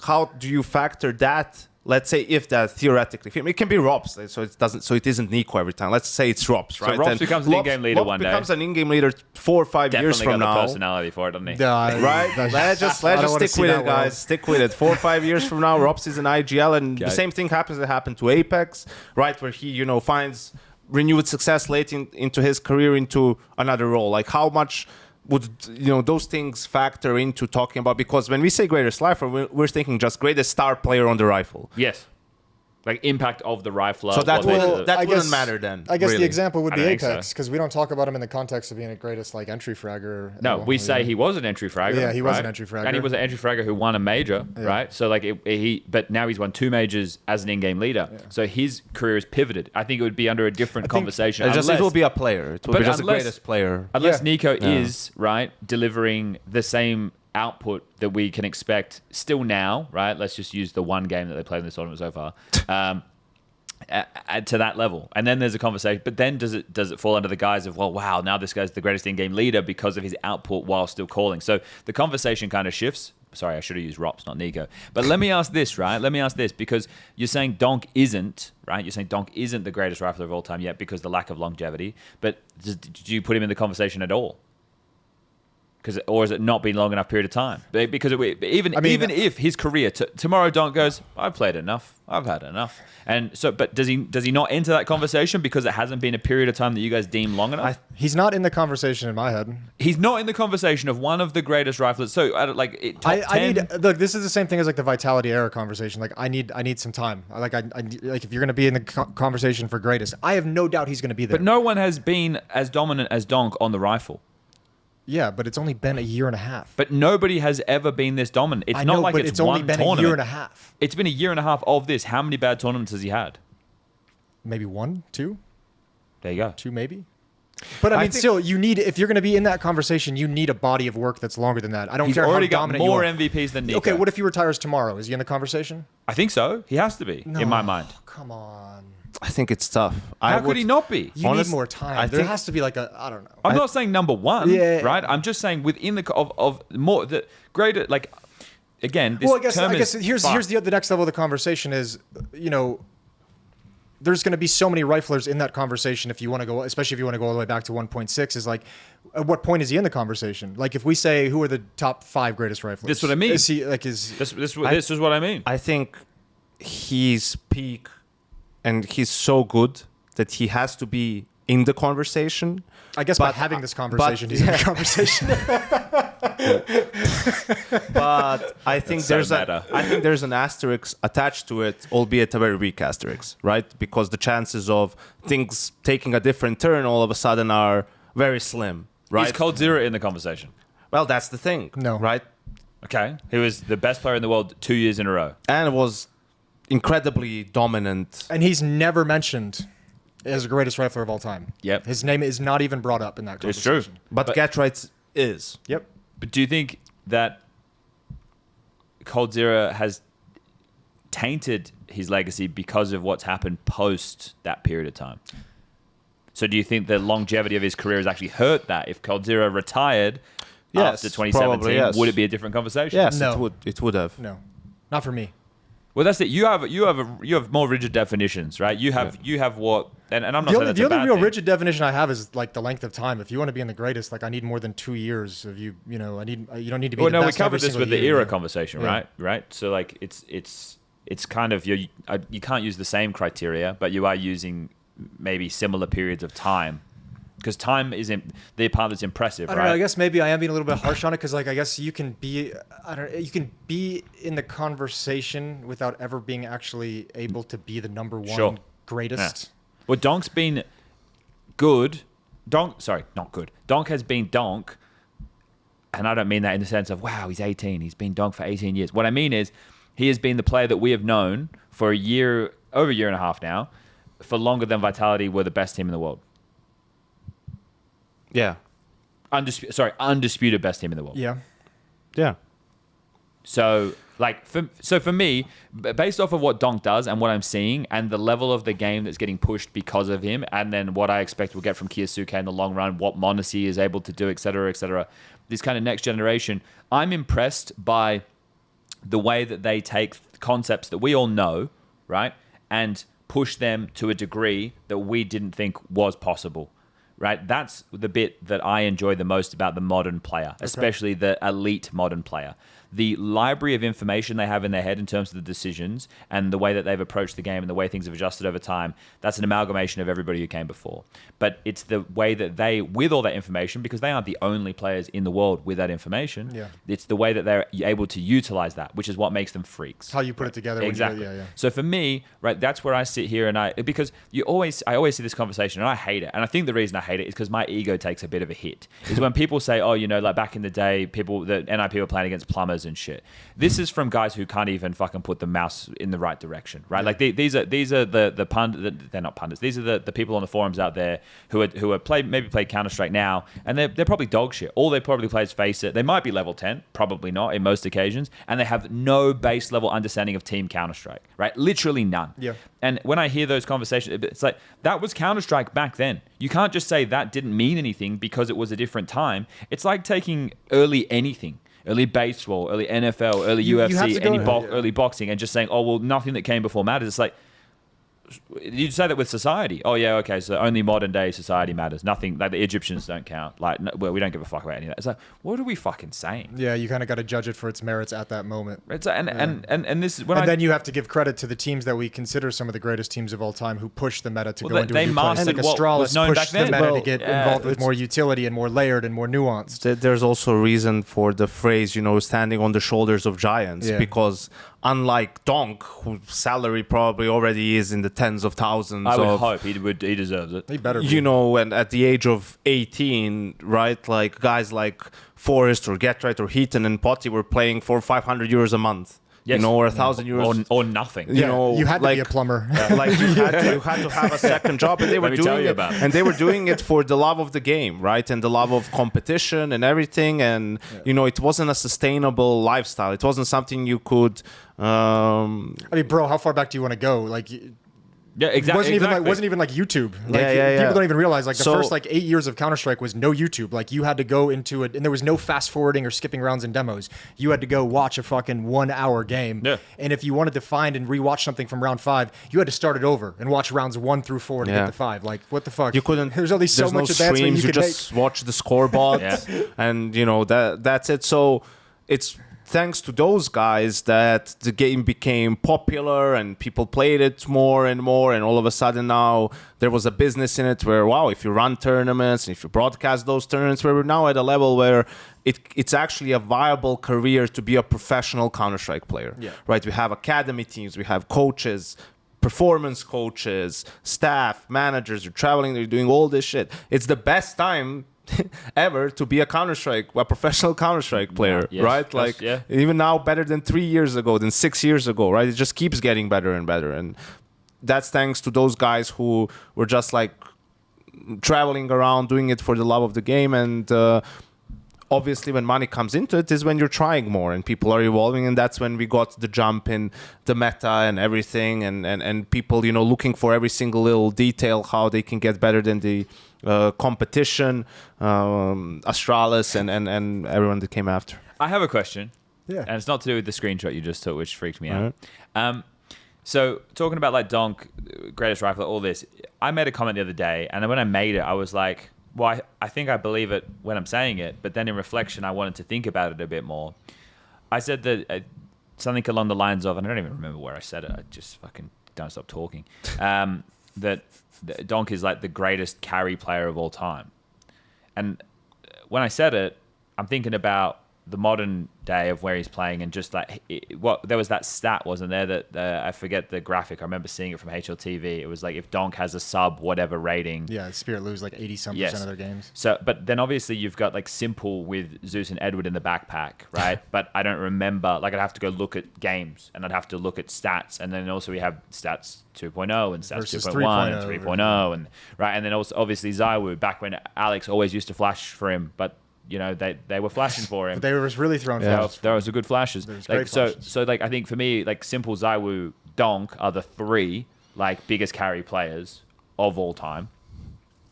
How do you factor that? Let's say if that theoretically, it can be Robs, so it isn't Nico every time. Let's say it's Robs, right? Robs And becomes an in-game leader one day. becomes an in-game leader 4 or 5 Definitely years from got the now. personality for it, doesn't he? Right? Let's just I don't wanna stick see with that it, guys. world. Stick with it. 4 or 5 years from now, Robs is an IGL, and the Okay. same thing happens that happened to Apex, right? Where he, finds renewed success late into his career into another role? Like how much would those things factor into talking about? Because when we say greatest rifle, we're thinking just greatest star player on the rifle. Yes. Like impact of the rifler. So that I wouldn't guess- matter then. I guess really. the example would I be don't think Apex, because we don't talk about him in the context of being a greatest like entry fragger. No, we say he was an entry fragger. Yeah, he was right? an entry fragger. And he was an entry fragger who won a major, right? So like but now he's won 2 majors as an in-game leader. So his career is pivoted. I think it would be under a different conversation. It will be a player. It will But be just the unless- greatest player. Unless Yeah. Nico is, right, delivering the same output that we can expect still now, right? Let's just use the one game that they played in this tournament so far. To that level, and then there's a conversation. But then does it fall under the guise of, well, wow, now this guy's the greatest in-game leader because of his output while still calling? So the conversation kind of shifts. Sorry, I should have used Rops, not Nico. But let me ask this, right? Let me ask this, because you're saying Donk isn't, right? You're saying Donk isn't the greatest rifler of all time yet because of the lack of longevity. But did you put him in the conversation at all? Or has it not been long enough period of time? Because even if his career tomorrow Donk goes, I've played enough, I've had enough, and so, but does he not enter that conversation because it hasn't been a period of time that you guys deem long enough? He's not in the conversation in my head. He's not in the conversation of one of the greatest riflers. So top 10. I need look. This is the same thing as like the Vitality era conversation. Like I need some time. Like if you're gonna be in the conversation for greatest, I have no doubt he's gonna be there. But no one has been as dominant as Donk on the rifle. Yeah, but it's only been a year and a half. But nobody has ever been this dominant. It's I not know, like but it's only one been tournament. a year and a half. It's been a year and a half of this. How many bad tournaments has he had? Maybe 1, 2, There you go. 2 maybe. But I mean, still, if you're going to be in that conversation, you need a body of work that's longer than that. I don't He's care already how got dominant more you are. MVPs than Nico. Okay, what if he retires tomorrow? Is he in the conversation? I think so. He has to be, in my mind. Come on. I think it's tough. How could he not be? You need more time. I There think- has to be like I don't know. I'm not saying number one, Yeah. right? I'm just saying within of more the greater, like, again. This Well, I guess term here's is the next level of the conversation is, there's going to be so many riflers in that conversation if you want to go, especially if you want to go all the way back to 1.6, is like, at what point is he in the conversation? Like if we say who are the top 5 greatest riflers? This is what I mean. Is he like This is what I mean. I think he's peak, and he's so good that he has to be in the conversation. I guess by but- having this but- conversation, he's in the conversation. But I think so there's meta. there's an asterisk attached to it, albeit a very weak asterisk, right? Because the chances of things taking a different turn all of a sudden are very slim, right? Is Cold Zero in the conversation? Well, that's the thing, No. right? Okay. He was the best player in the world 2 years in a row. And was incredibly dominant. And he's never mentioned as the greatest rifler of all time. Yep. His name is not even brought up in that It's conversation. true. But Gatrites is. Yep. But do you think that Cold Zero has tainted his legacy because of what's happened post that period of time? So do you think the longevity of his career has actually hurt that? If Cold Zero retired Yes, after 2017, probably, yes. would it be a different conversation? Yes, No. it would have. No, not for me. Well, that's it. You have more rigid definitions, right? You have what, and I'm not The saying only, that's the a only bad real thing. rigid definition I have is like the length of time. If you want to be in the greatest, like I need more than 2 years of you. You don't need to be. Well, the no, we best every covered this single with the year, era yeah. conversation, Yeah. right? So like it's kind of you can't use the same criteria, but you are using maybe similar periods of time. Because time isn't the part that's impressive, I don't right? know. I guess maybe I am being a little bit harsh on it because, like, I guess you can be. You can be in the conversation without ever being actually able to be the number one Sure. greatest. Well, Donk's been good. Not good. Donk has been Donk, and I don't mean that in the sense of wow, he's 18. He's been Donk for 18 years. What I mean is he has been the player that we have known for over a year and a half now, for longer than Vitality were the best team in the world. Yeah. Undisputed best team in the world. Yeah. Yeah. So, like, for me, based off of what Donk does and what I'm seeing, and the level of the game that's getting pushed because of him, and then what I expect we'll get from Kiyosuke in the long run, what Monacy is able to do, etc., this kind of next generation, I'm impressed by the way that they take concepts that we all know, right, and push them to a degree that we didn't think was possible. Right, that's the bit that I enjoy the most about the modern player, especially the elite modern player. the library of information they have in their head in terms of the decisions and the way that they've approached the game and the way things have adjusted over time, that's an amalgamation of everybody who came before. But it's the way that they, with all that information, because they aren't the only players in the world with that information, it's the way that they're able to utilize that, which is what makes them freaks. How you put it together. Exactly. When you, So for me, right, that's where I sit here, and because I always see this conversation, and I hate it. And I think the reason I hate it is because my ego takes a bit of a hit. Is when people say, oh, like back in the day, the NIP were playing against plumbers and shit. This is from guys who can't even fucking put the mouse in the right direction, right? Like these are the pundits. They're not pundits. These are the people on the forums out there who are maybe played Counter-Strike now, and they're probably dog shit. All they probably play is Face It. They might be level 10, probably not in most occasions, and they have no base level understanding of Team Counter-Strike, right? Literally none. Yeah. And when I hear those conversations, it's like, that was Counter-Strike back then. You can't just say that didn't mean anything because it was a different time. It's like taking early anything. Early baseball, early NFL, early UFC, early boxing, and just saying, oh, well, nothing that came before matters. It's like, you'd say that with society. Oh, yeah, okay, so only modern day society matters. Nothing, like the Egyptians don't count. Like, well, we don't give a fuck about any of that. It's like, what are we fucking saying? Yeah, you kind of got to judge it for its merits at that moment. It's like, and this is when then you have to give credit to the teams that we consider some of the greatest teams of all time who push the meta to go into a new place. Like Astralis pushed the meta to get involved with more utility and more layered and more nuanced. There's also a reason for the phrase, standing on the shoulders of giants, because unlike Donk, whose salary probably already is in the tens of thousands. I would hope he deserves it. He better be. And at the age of 18, right, like guys like Forrest or Get-Right or Heaton and Potty were playing for 500 euros a month. Yes. Or 1,000 euros. Or nothing. You had to be a plumber. Like you had to have a second job, and they were doing it. And they were doing it for the love of the game, right? And the love of competition and everything. And it wasn't a sustainable lifestyle. It wasn't something you could. I mean, bro, how far back do you want to go? Like. Yeah, exactly. It wasn't even like YouTube. Like, people don't even realize the first 8 years of Counter-Strike was no YouTube. Like you had to go into it, and there was no fast forwarding or skipping rounds and demos. You had to go watch a fucking 1 hour game. Yeah. And if you wanted to find and rewatch something from round 5, you had to start it over and watch rounds 1 through 4 to get to 5. Like what the fuck? You couldn't. There's only so much advancement streams, you could just watch the scoreboard, and that's it. So it's thanks to those guys that the game became popular and people played it more and more, and all of a sudden now there was a business in it where, wow, if you run tournaments and if you broadcast those tournaments, where we're now at a level where it's actually a viable career to be a professional Counter-Strike player. Right? We have academy teams, we have coaches, performance coaches, staff, managers, you're traveling, they're doing all this shit. It's the best time ever to be a professional Counter-Strike player, right? Like even now better than 3 years ago, than 6 years ago, right? It just keeps getting better and better. And that's thanks to those guys who were just like traveling around doing it for the love of the game. And obviously when money comes into it is when you're trying more and people are evolving, and that's when we got the jump in the meta and everything, and people looking for every single little detail, how they can get better than the competition, Astralis and everyone that came after. I have a question. Yeah. And it's not to do with the screenshot you just took, which freaked me out. So talking about like Donk, greatest rifle, all this, I made a comment the other day, and then when I made it, I was like, well, I think I believe it when I'm saying it, but then in reflection, I wanted to think about it a bit more. I said that something along the lines of, and I don't even remember where I said it, I just fucking don't stop talking, that Donk is like the greatest carry player of all time. And when I said it, I'm thinking about the modern day of where he's playing, and just like there was that stat, wasn't there, that I forget the graphic. I remember seeing it from HLTV. It was like if Donk has a sub whatever rating. Yeah, Spirit lose like 80-some% of their games. So, but then obviously you've got like Simple with Zeus and Edward in the backpack, right? But I don't remember. Like I'd have to go look at games, and I'd have to look at stats, and then also we have stats 2.0 and stats 2.1 and 3.0, and right, and then also obviously Zywoo back when Alex always used to flash for him, but they were flashing for him. But they were really throwing flashes. There was a good flashes. So like I think for me, like Simple, Zywoo, Donk are the 3 like biggest carry players of all time,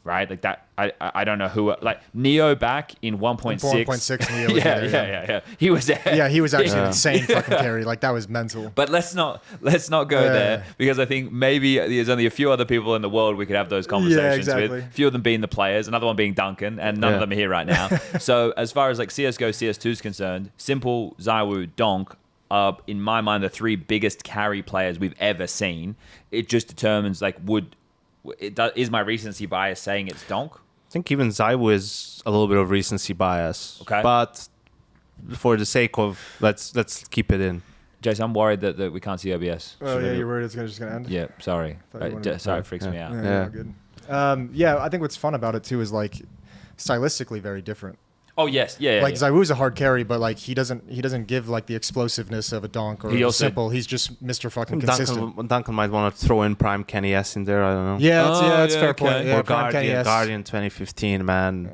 right? Like that. I don't know who, like Neo back in 1.6. 1.6 Neo was yeah, there, yeah. He was there. Yeah, he was actually an insane fucking carry. Like that was mental. But let's not go there, because I think maybe there's only a few other people in the world we could have those conversations exactly. with. A few of them being the players, another one being Duncan, and none of them are here right now. So as far as like CS:GO, CS2 is concerned, Simple, ZywOo, Donk are, in my mind, the three biggest carry players we've ever seen. It just determines like is my recency bias saying it's Donk? I think even ZywOo is a little bit of recency bias. Okay. But for the sake of let's keep it in. Jason, I'm worried that we can't see OBS. Oh yeah, you're worried it's just gonna end. Yeah, sorry. Sorry, it freaks me out. Yeah, good. I think what's fun about it too is like stylistically very different. Oh yes, yeah. Like ZywOo's a hard carry, but like he doesn't give like the explosiveness of a Donk or a Simple. He's just Mr. fucking consistent. Duncan might want to throw in Prime Kenny S in there. I don't know. Yeah, that's fair point. Yeah, or Prime Kenny S. Guardian 2015, man.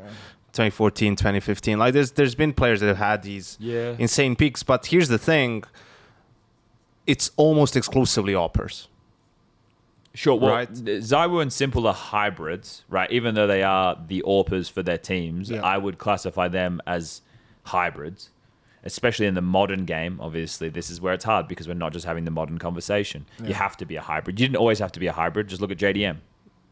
2014, 2015. Like there's been players that have had these insane peaks, but here's the thing: it's almost exclusively oppers. Sure. Well, right? ZywOo and Simple are hybrids, right? Even though they are the AWPers for their teams, I would classify them as hybrids, especially in the modern game. Obviously, this is where it's hard because we're not just having the modern conversation. You have to be a hybrid. You didn't always have to be a hybrid. Just look at JDM,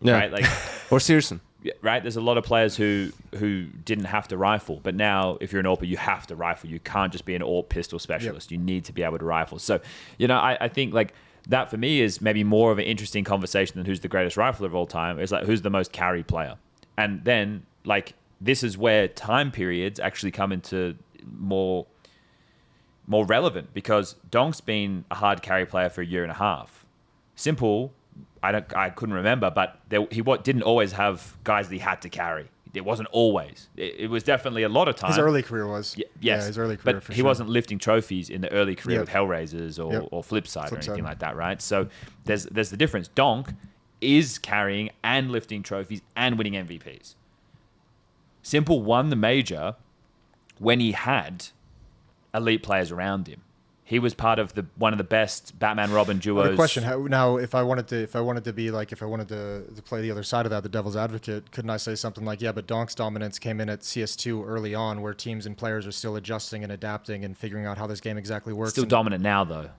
right? Like, or Searson. Right? There's a lot of players who didn't have to rifle, but now if you're an AWPer, you have to rifle. You can't just be an AWP pistol specialist. You need to be able to rifle. So, I think like that for me is maybe more of an interesting conversation than who's the greatest rifler of all time. It's like who's the most carry player. And then like this is where time periods actually come into more relevant, because Donk's been a hard carry player for a year and a half. Simple, I couldn't remember, but he didn't always have guys that he had to carry. It wasn't always. It was definitely a lot of time. His early career was. Yes. Yeah, his early career, but for he sure. wasn't lifting trophies in the early career with Hellraisers or Flipside or anything Flipside. like that, right? So there's the difference. Donk is carrying and lifting trophies and winning MVPs. Simple won the major when he had elite players around him. He was part of one of the best Batman Robin duos. Good question. Now, if I wanted to play the other side of that, the devil's advocate, couldn't I say something like, yeah, but Donk's dominance came in at CS2 early on, where teams and players are still adjusting and adapting and figuring out how this game exactly works. Still dominant now, though.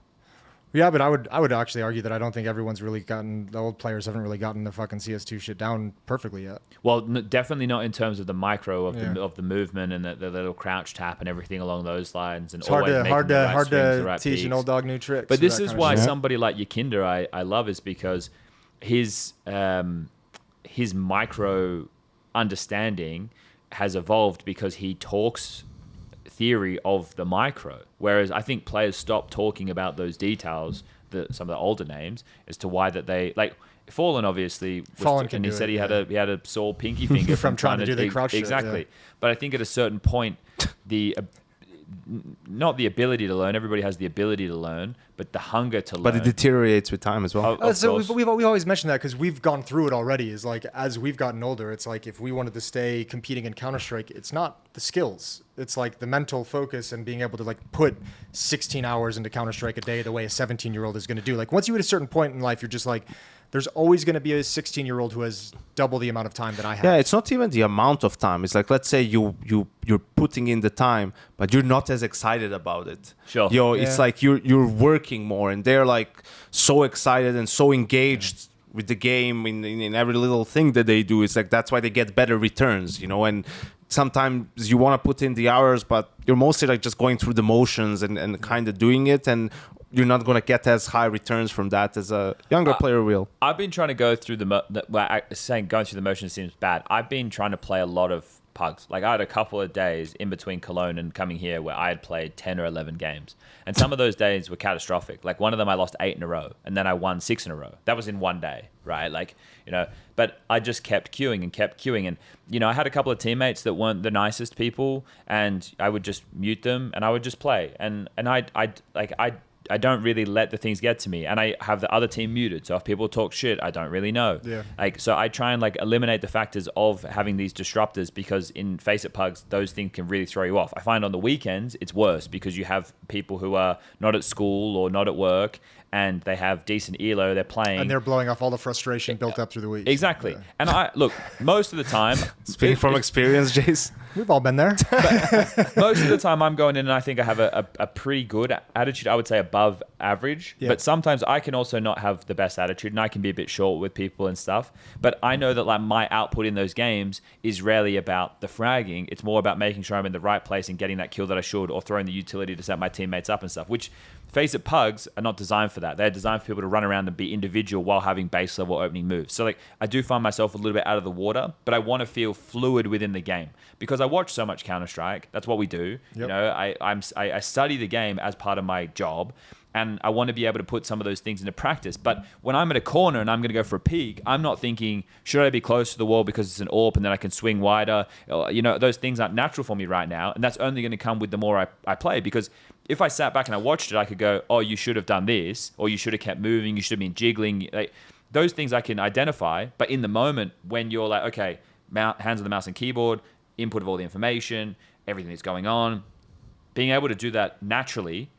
Yeah, but I would actually argue that I don't think everyone's really the old players haven't really gotten the fucking CS2 shit down perfectly yet. Well, definitely not in terms of the micro of the movement and the little crouch tap and everything along those lines. And it's hard to teach peaks. an old dog new tricks. But this is why somebody like Yakinder I love, is because his micro understanding has evolved because he talks theory of the micro, whereas I think players stop talking about those details, some of the older names, as to why that they like Fallen obviously and he said he had a sore pinky finger from trying to do the crouch exactly shit, but I think at a certain point not the ability to learn, everybody has the ability to learn, but the hunger to learn. But it deteriorates with time as well. So we always mention that because we've gone through it already. Is like, as we've gotten older, it's like if we wanted to stay competing in Counter-Strike, it's not the skills. It's like the mental focus and being able to like put 16 hours into Counter-Strike a day the way a 17-year-old is going to do. Like once you hit a certain point in life, you're just like, there's always going to be a 16-year-old who has double the amount of time that I have. Yeah, it's not even the amount of time. It's like, let's say you're putting in the time, but you're not as excited about it. Sure. It's like you're working more, and they're like so excited and so engaged with the game in every little thing that they do. It's like that's why they get better returns, and sometimes you want to put in the hours, but you're mostly like just going through the motions and kind of doing it, and you're not going to get as high returns from that as a younger player will. I've been trying to go through saying going through the motions seems bad. I've been trying to play a lot of pugs. Like I had a couple of days in between Cologne and coming here where I had played 10 or 11 games. And some of those days were catastrophic. Like one of them I lost 8 in a row and then I won 6 in a row. That was in one day, right? Like, but I just kept queuing. And, I had a couple of teammates that weren't the nicest people and I would just mute them and I would just play. And I don't really let the things get to me, and I have the other team muted. So if people talk shit, I don't really know. Yeah. Like, so I try and like eliminate the factors of having these disruptors, because in Face It Pugs, those things can really throw you off. I find on the weekends it's worse because you have people who are not at school or not at work, and they have decent elo, they're playing, And they're blowing off all the frustration built up through the week. exactly. Yeah. And I look, most of the time, Speaking from experience, Jace. We've all been there. most of the time I'm going in and I think I have a pretty good attitude. I would say above average. Yeah. But sometimes I can also not have the best attitude, and I can be a bit short with people and stuff. But I know that like my output in those games is rarely about the fragging. It's more about making sure I'm in the right place and getting that kill that I should, or throwing the utility to set my teammates up and stuff, which Face It Pugs are not designed for that. They're designed for people to run around and be individual while having base level opening moves. So like I do find myself a little bit out of the water, but I want to feel fluid within the game because I watch so much Counter-Strike. That's what we do. Yep. You know, I study the game as part of my job, and I want to be able to put some of those things into practice. But when I'm at a corner and I'm going to go for a peek, I'm not thinking, should I be close to the wall because it's an AWP and then I can swing wider? You know, those things aren't natural for me right now. And that's only going to come with the more I play, because if I sat back and I watched it, I could go, oh, you should have done this, or you should have kept moving, you should have been jiggling. Like, those things I can identify. But in the moment when you're like, okay, hands on the mouse and keyboard, input of all the information, everything that's going on, being able to do that naturally,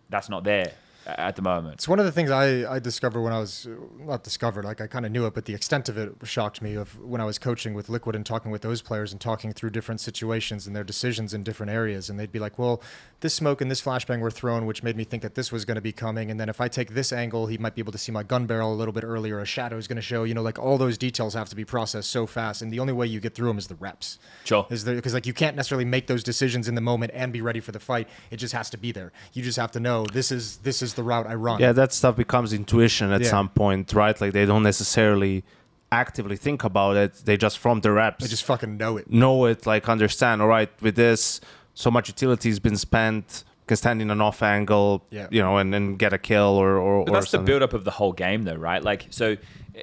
that's not there at the moment. It's one of the things I discovered when I was, not discovered, like I kind of knew it, but the extent of it shocked me, of when I was coaching with Liquid and talking with those players and talking through different situations and their decisions in different areas. And they'd be like, well, this smoke and this flashbang were thrown, which made me think that this was going to be coming. And then if I take this angle, he might be able to see my gun barrel a little bit earlier. A shadow is going to show, you know, like all those details have to be processed so fast. And the only way you get through them is the reps. Sure. Because like you can't necessarily make those decisions in the moment and be ready for the fight. It just has to be there. You just have to know this is the route I run. Yeah, that stuff becomes intuition at some point, right? Like they don't necessarily actively think about it. They just, from the reps, They just fucking know it. like understand, all right, with this, so much utility has been spent, can stand in an off angle, you know, and then get a kill or But that's something. the build-up of the whole game, though, right? Like, so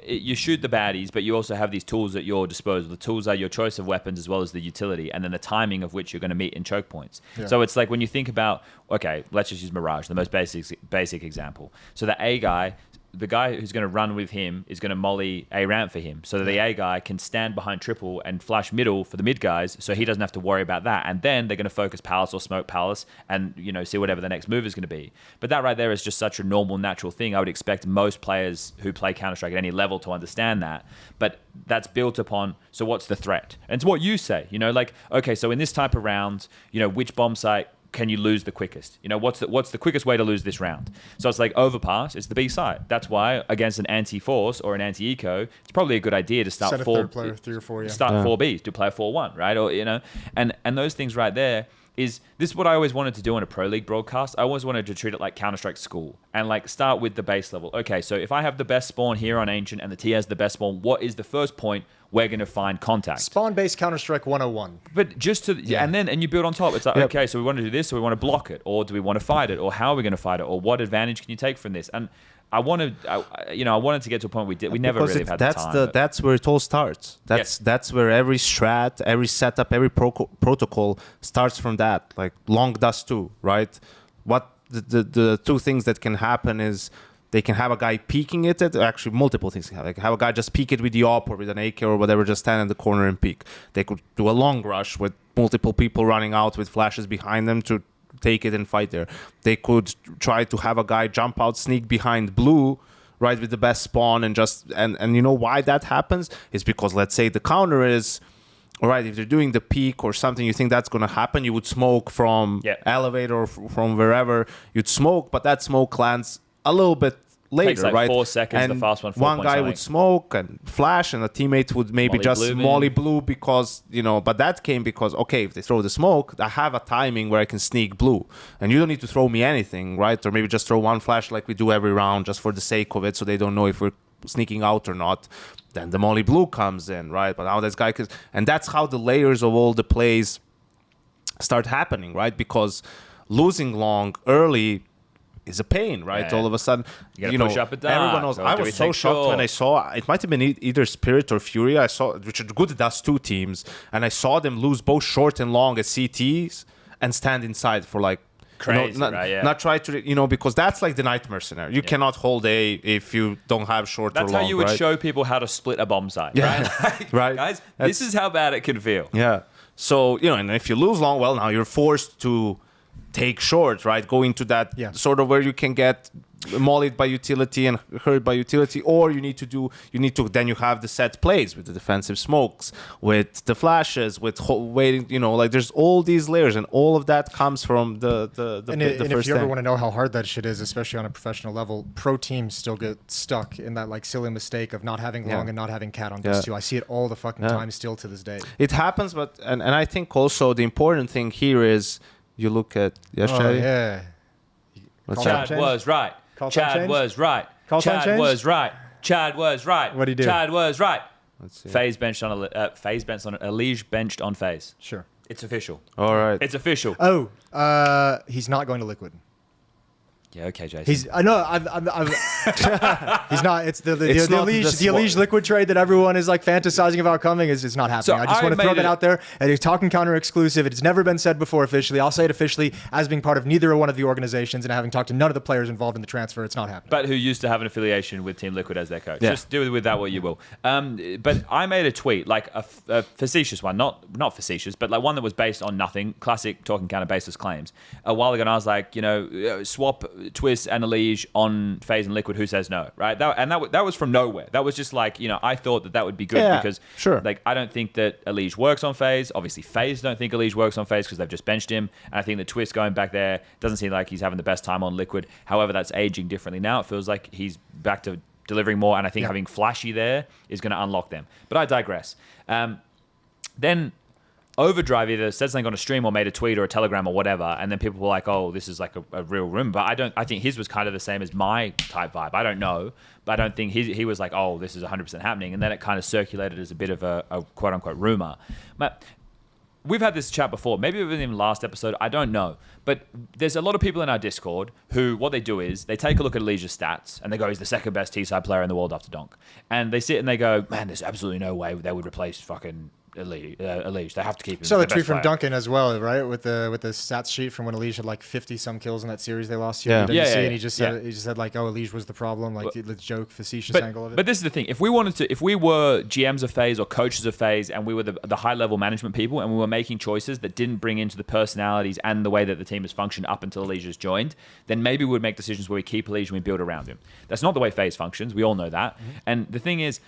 you shoot the baddies, but you also have these tools at your disposal. The tools are your choice of weapons as well as the utility, and then the timing of which you're going to meet in choke points. Yeah. So it's like when you think about, okay, let's just use Mirage, the most basic example. So the A guy, the guy who's going to run with him is going to molly A ramp for him, so that the A guy can stand behind triple and flash middle for the mid guys, so he doesn't have to worry about that. And then they're going to focus palace or smoke palace, and you know, see whatever the next move is going to be. But that right there is just such a normal, natural thing. I would expect most players who play Counter-Strike at any level to understand that. But that's built upon, so what's the threat? And it's what you say, you know, like, okay, so in this type of round, you know, which bomb site can you lose the quickest? You know, what's the quickest way to lose this round? So it's like overpass, it's the B side. That's why against an anti-force or an anti-eco, it's probably a good idea to start Set a third player, 3 or 4, start 4Bs, do player 4-1, right? Or, you know, and those things right there is, this is what I always wanted to do on a Pro League broadcast. I always wanted to treat it like Counter-Strike school and like start with the base level. Okay, so if I have the best spawn here on Ancient and the T has the best spawn, what is the first point we're going to find contact? Spawn-based Counter-Strike 101. But just to, and you build on top. It's like, okay, so we want to do this, so we want to block it, or do we want to fight it, or how are we going to fight it, or what advantage can you take from this? And I wanted to get to a point we never really have had the time. That's where it all starts. That's where every strat, every setup, every protocol starts from that. Like long dust too, right? What the two things that can happen is they can have a guy peeking it at, actually multiple things can happen. Like have a guy just peek it with the op or with an AK or whatever, just stand in the corner and peek. They could do a long rush with multiple people running out with flashes behind them to take it and fight there. They could try to have a guy jump out, sneak behind blue, right, with the best spawn, and just and you know why that happens is because, let's say the counter is, all right, if they're doing the peak or something, you think that's going to happen, you would smoke from elevator or from wherever, you'd smoke, but that smoke lands a little bit later, takes like right? 4 seconds, and the fast one, 4 one point guy something. would smoke and flash, and a teammate would maybe Molly just blue, molly blue because, you know, but that came because, okay, if they throw the smoke, I have a timing where I can sneak blue, and you don't need to throw me anything, right? Or maybe just throw one flash like we do every round just for the sake of it, so they don't know if we're sneaking out or not. Then the molly blue comes in, right? But now this guy could, and that's how the layers of all the plays start happening, right? Because losing long early is a pain, right? Yeah. All of a sudden, You gotta push up a dark, everyone knows. or I do we was so take shocked when short? I saw, it might have been either Spirit or Fury, I saw, which are good Dust 2 teams, and I saw them lose both short and long at CTs and stand inside for like Crazy, right? Yeah. Not try to, because that's like the nightmare scenario. You cannot hold A if you don't have short That's or long, how you would right? show people how to split a bomb site, Yeah. right? Like, Right. Guys, this is how bad it can feel. Yeah. So, and if you lose long, well, now you're forced to take short, right? Go into that sort of where you can get mollied by utility and hurt by utility, or then you have the set plays with the defensive smokes, with the flashes, with waiting, like there's all these layers, and all of that comes from the and first if you ever thing. want to know how hard that shit is, especially on a professional level, pro teams still get stuck in that like silly mistake of not having long and not having cat on this too. I see it all the fucking time still to this day. It happens, but and I think also the important thing here is you look at Shady? Yeah. Chad was right. Chad was right. Chad was right. Chad was right. What'd he do? Chad was right. Let's see. FaZe benched on Elige benched on FaZe. Sure. It's official. All right. It's official. Oh, he's not going to Liquid. Yeah, okay, Jason. He's I know I'm he's not. It's the not Elige Liquid trade that everyone is like fantasizing about coming is not happening. So I just want to throw that it- out there. And it's Talking Counter exclusive. It's never been said before officially. I'll say it officially as being part of neither one of the organizations and having talked to none of the players involved in the transfer. It's not happening. But who used to have an affiliation with Team Liquid as their coach. Yeah. Just do with that what you will. But I made a tweet, like a facetious one, not facetious, but like one that was based on nothing, classic Talking Counter baseless claims. A while ago, and I was like, swap Twist and Elige on FaZe and Liquid, who says no, right? That was from nowhere. That was just like, I thought that would be good because like I don't think that Elige works on FaZe. Obviously, FaZe don't think Elige works on FaZe because they've just benched him. And I think the Twist going back there doesn't seem like he's having the best time on Liquid. However, that's aging differently now. It feels like he's back to delivering more, and I think having Flashy there is going to unlock them. But I digress. Then Overdrive either said something on a stream or made a tweet or a telegram or whatever, and then people were like, "Oh, this is like a real rumor." But I think his was kind of the same as my type vibe. I don't know, but I don't think he was like, "Oh, this is 100% happening," and then it kind of circulated as a bit of a quote unquote rumor. But we've had this chat before. Maybe it was in the last episode. I don't know. But there's a lot of people in our Discord who, what they do is they take a look at Elige's stats and they go, he's the second best T-side player in the world after Donk. And they sit and they go, man, there's absolutely no way they would replace fucking Elige. They have to keep him. Saw the the tweet best from player. Duncan as well, right? With the stats sheet from when Elige had like 50 some kills in that series they lost to Yeah. EWC, Yeah, and he just said like, "Oh, Elige was the problem," like the joke, facetious angle of it. But this is the thing. If we were GMs of FaZe or coaches of FaZe and we were the high level management people and we were making choices that didn't bring into the personalities and the way that the team has functioned up until Elige has joined, then maybe we would make decisions where we keep Elige and we build around him. That's not the way FaZe functions. We all know that. Mm-hmm. And the thing is,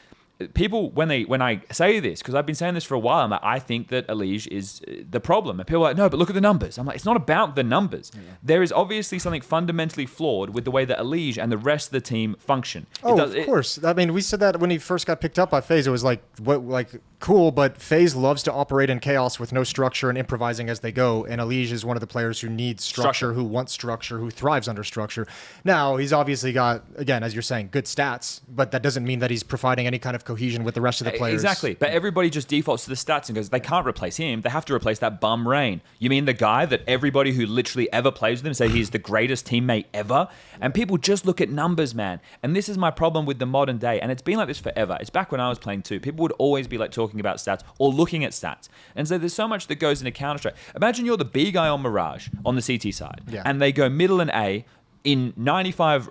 people, when I say this, because I've been saying this for a while, I'm like, I think that Elige is the problem. And people are like, no, but look at the numbers. I'm like, it's not about the numbers. Yeah. There is obviously something fundamentally flawed with the way that Elige and the rest of the team function. Of course. I mean, we said that when he first got picked up by FaZe. It was like, cool, but FaZe loves to operate in chaos with no structure and improvising as they go. And Elige is one of the players who needs structure, who wants structure, who thrives under structure. Now, he's obviously got, again, as you're saying, good stats, but that doesn't mean that he's providing any kind of cohesion with the rest of the players. Exactly. But everybody just defaults to the stats and goes, they can't replace him. They have to replace that bum Rain. You mean the guy that everybody who literally ever plays with him say he's the greatest teammate ever? And people just look at numbers, man. And this is my problem with the modern day. And it's been like this forever. It's back when I was playing too. People would always be like talking about stats or looking at stats. And so there's so much that goes into Counter-Strike. Imagine you're the B guy on Mirage on the CT side. Yeah. And they go middle and A in 95%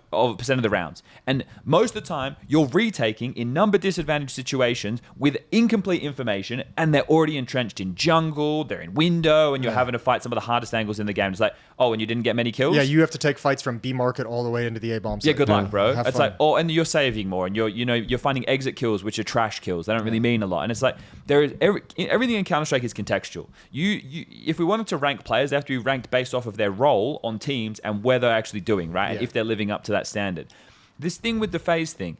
of the rounds. And most of the time, you're retaking in number disadvantaged situations with incomplete information, and they're already entrenched in jungle, they're in window, and you're having to fight some of the hardest angles in the game. It's like, oh, and you didn't get many kills? Yeah, you have to take fights from B market all the way into the A bomb site. Yeah, good luck, bro. Have It's fun. like, oh, and you're saving more, and you're finding exit kills, which are trash kills. They don't really mean a lot. And it's like, there is everything in Counter-Strike is contextual. If we wanted to rank players, they have to be ranked based off of their role on teams and where they're actually doing, right? And if they're living up to that standard. This thing with the FaZe thing,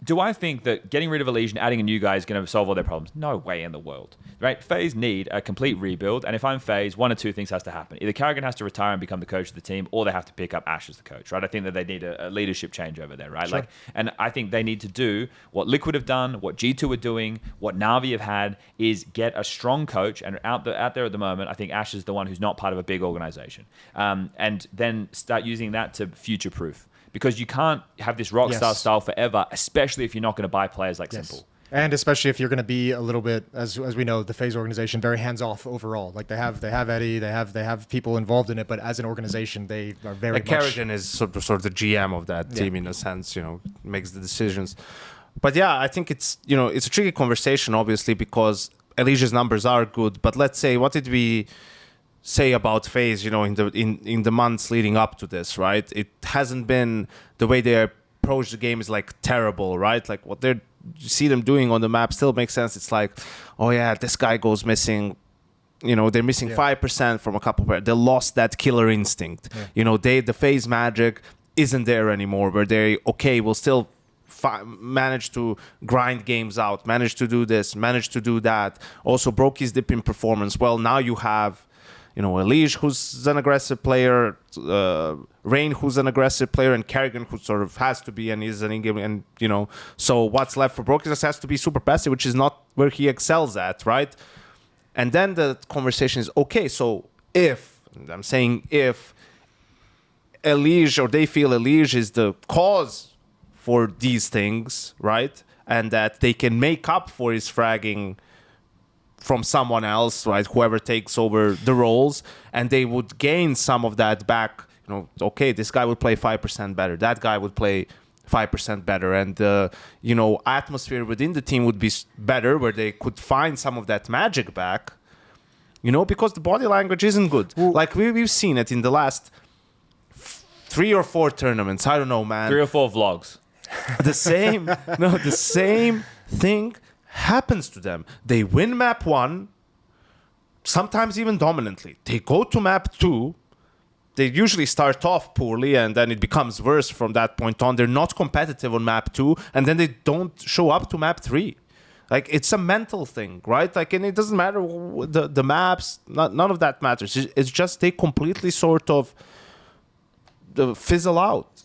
do I think that getting rid of Elige and adding a new guy is going to solve all their problems? No way in the world, right? FaZe need a complete rebuild, and if I'm FaZe, one or two things has to happen. Either Karrigan has to retire and become the coach of the team, or they have to pick up Ash as the coach, right? I think that they need a leadership change over there, right? Sure. And I think they need to do what Liquid have done, what G2 are doing, what Na'Vi have had, is get a strong coach. And out there at the moment, I think Ash is the one who's not part of a big organization, and then start using that to future-proof. Because you can't have this rockstar style forever, especially if you're not going to buy players like Simple. And especially if you're going to be a little bit, as we know, the FaZe organization very hands off overall. Like they have Eddie, they have people involved in it, but as an organization, they are very like much. Kerrigan is sort of the GM of that team in a sense, makes the decisions. But yeah, I think it's it's a tricky conversation, obviously, because Elige's numbers are good. But let's say, what did we say about FaZe, in the months leading up to this, right? It hasn't been the way they approach the game is like terrible, right? Like what you see them doing on the map still makes sense. It's like, oh yeah, this guy goes missing. They're missing 5% from a couple of. They lost that killer instinct. Yeah. The FaZe magic isn't there anymore. Where they will still manage to grind games out, manage to do this, manage to do that. Also broke his dip in performance. Well, now you have, Elige, who's an aggressive player, Rain, who's an aggressive player, and Kerrigan, who sort of has to be and is an in-game. And, so what's left for Broky just has to be super passive, which is not where he excels at, right? And then the conversation is, okay, so if Elige, or they feel Elige is the cause for these things, right? And that they can make up for his fragging from someone else, right? Whoever takes over the roles, and they would gain some of that back. Okay, this guy would play 5% better. That guy would play 5% better, and atmosphere within the team would be better, where they could find some of that magic back. Because the body language isn't good. Ooh. Like we've seen it in the last 3 or 4 tournaments. I don't know, man. 3 or 4 vlogs. The same thing happens to them. They win map 1, sometimes even dominantly. They go to map 2. They usually start off poorly, and then it becomes worse from that point on. They're not competitive on map 2, and then they don't show up to map 3. Like, it's a mental thing, right? Like, and it doesn't matter the maps. None of that matters. It's just they completely sort of fizzle out.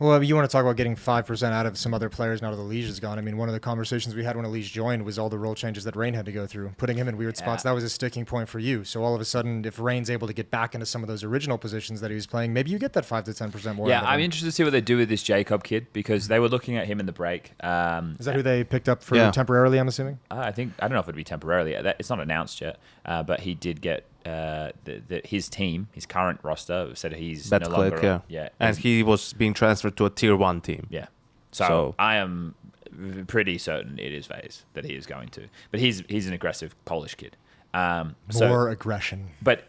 Well, you want to talk about getting 5% out of some other players now that Elige is gone. I mean, one of the conversations we had when Elige joined was all the role changes that Rain had to go through, putting him in weird spots. That was a sticking point for you. So all of a sudden, if Rain's able to get back into some of those original positions that he was playing, maybe you get that 5 to 10% more. Yeah, I'm interested to see what they do with this Jacob kid, because they were looking at him in the break. Is that who they picked up for temporarily, I'm assuming? I don't know if it'd be temporarily. It's not announced yet, but he did get his team, his current roster, said he's no longer. And he was being transferred to a tier 1 team. Yeah. So I am pretty certain it is FaZe that he is going to. But he's an aggressive Polish kid. More aggression. But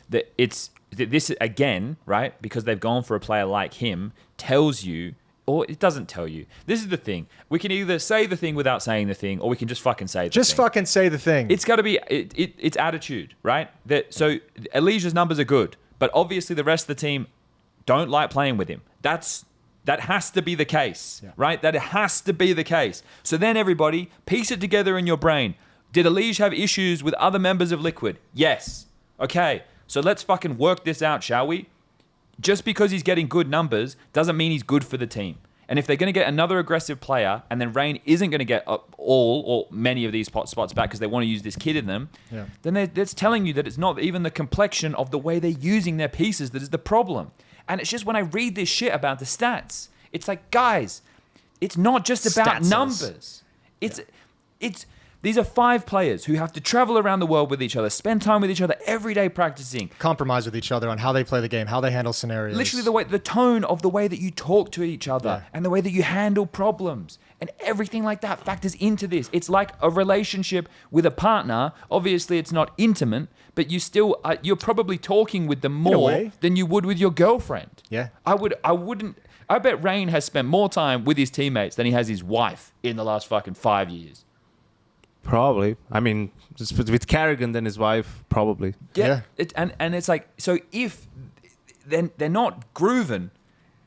this again, right? Because they've gone for a player like him, tells you. Or it doesn't tell you. This is the thing. We can either say the thing without saying the thing, or we can just fucking say the thing. Just fucking say the thing. It's got to be... It's attitude, right? So Elige's numbers are good, but obviously the rest of the team don't like playing with him. That has to be the case, right? That has to be the case. So then everybody, piece it together in your brain. Did Elige have issues with other members of Liquid? Yes. Okay, so let's fucking work this out, shall we? Just because he's getting good numbers doesn't mean he's good for the team. And if they're going to get another aggressive player, and then Rain isn't going to get all or many of these spots back because they want to use this kid in them, then that's telling you that it's not even the complexion of the way they're using their pieces that is the problem. And it's just when I read this shit about the stats, it's like, guys, it's not just about numbers. It's these are 5 players who have to travel around the world with each other, spend time with each other every day practicing. Compromise with each other on how they play the game, how they handle scenarios. Literally the tone of the way that you talk to each other and the way that you handle problems and everything like that factors into this. It's like a relationship with a partner. Obviously, it's not intimate, but you still you're probably talking with them more than you would with your girlfriend. Yeah. I bet Rain has spent more time with his teammates than he has his wife in the last fucking 5 years. Probably. I mean, just with Kerrigan than his wife, probably. Yeah. And it's like, so if they're not grooving,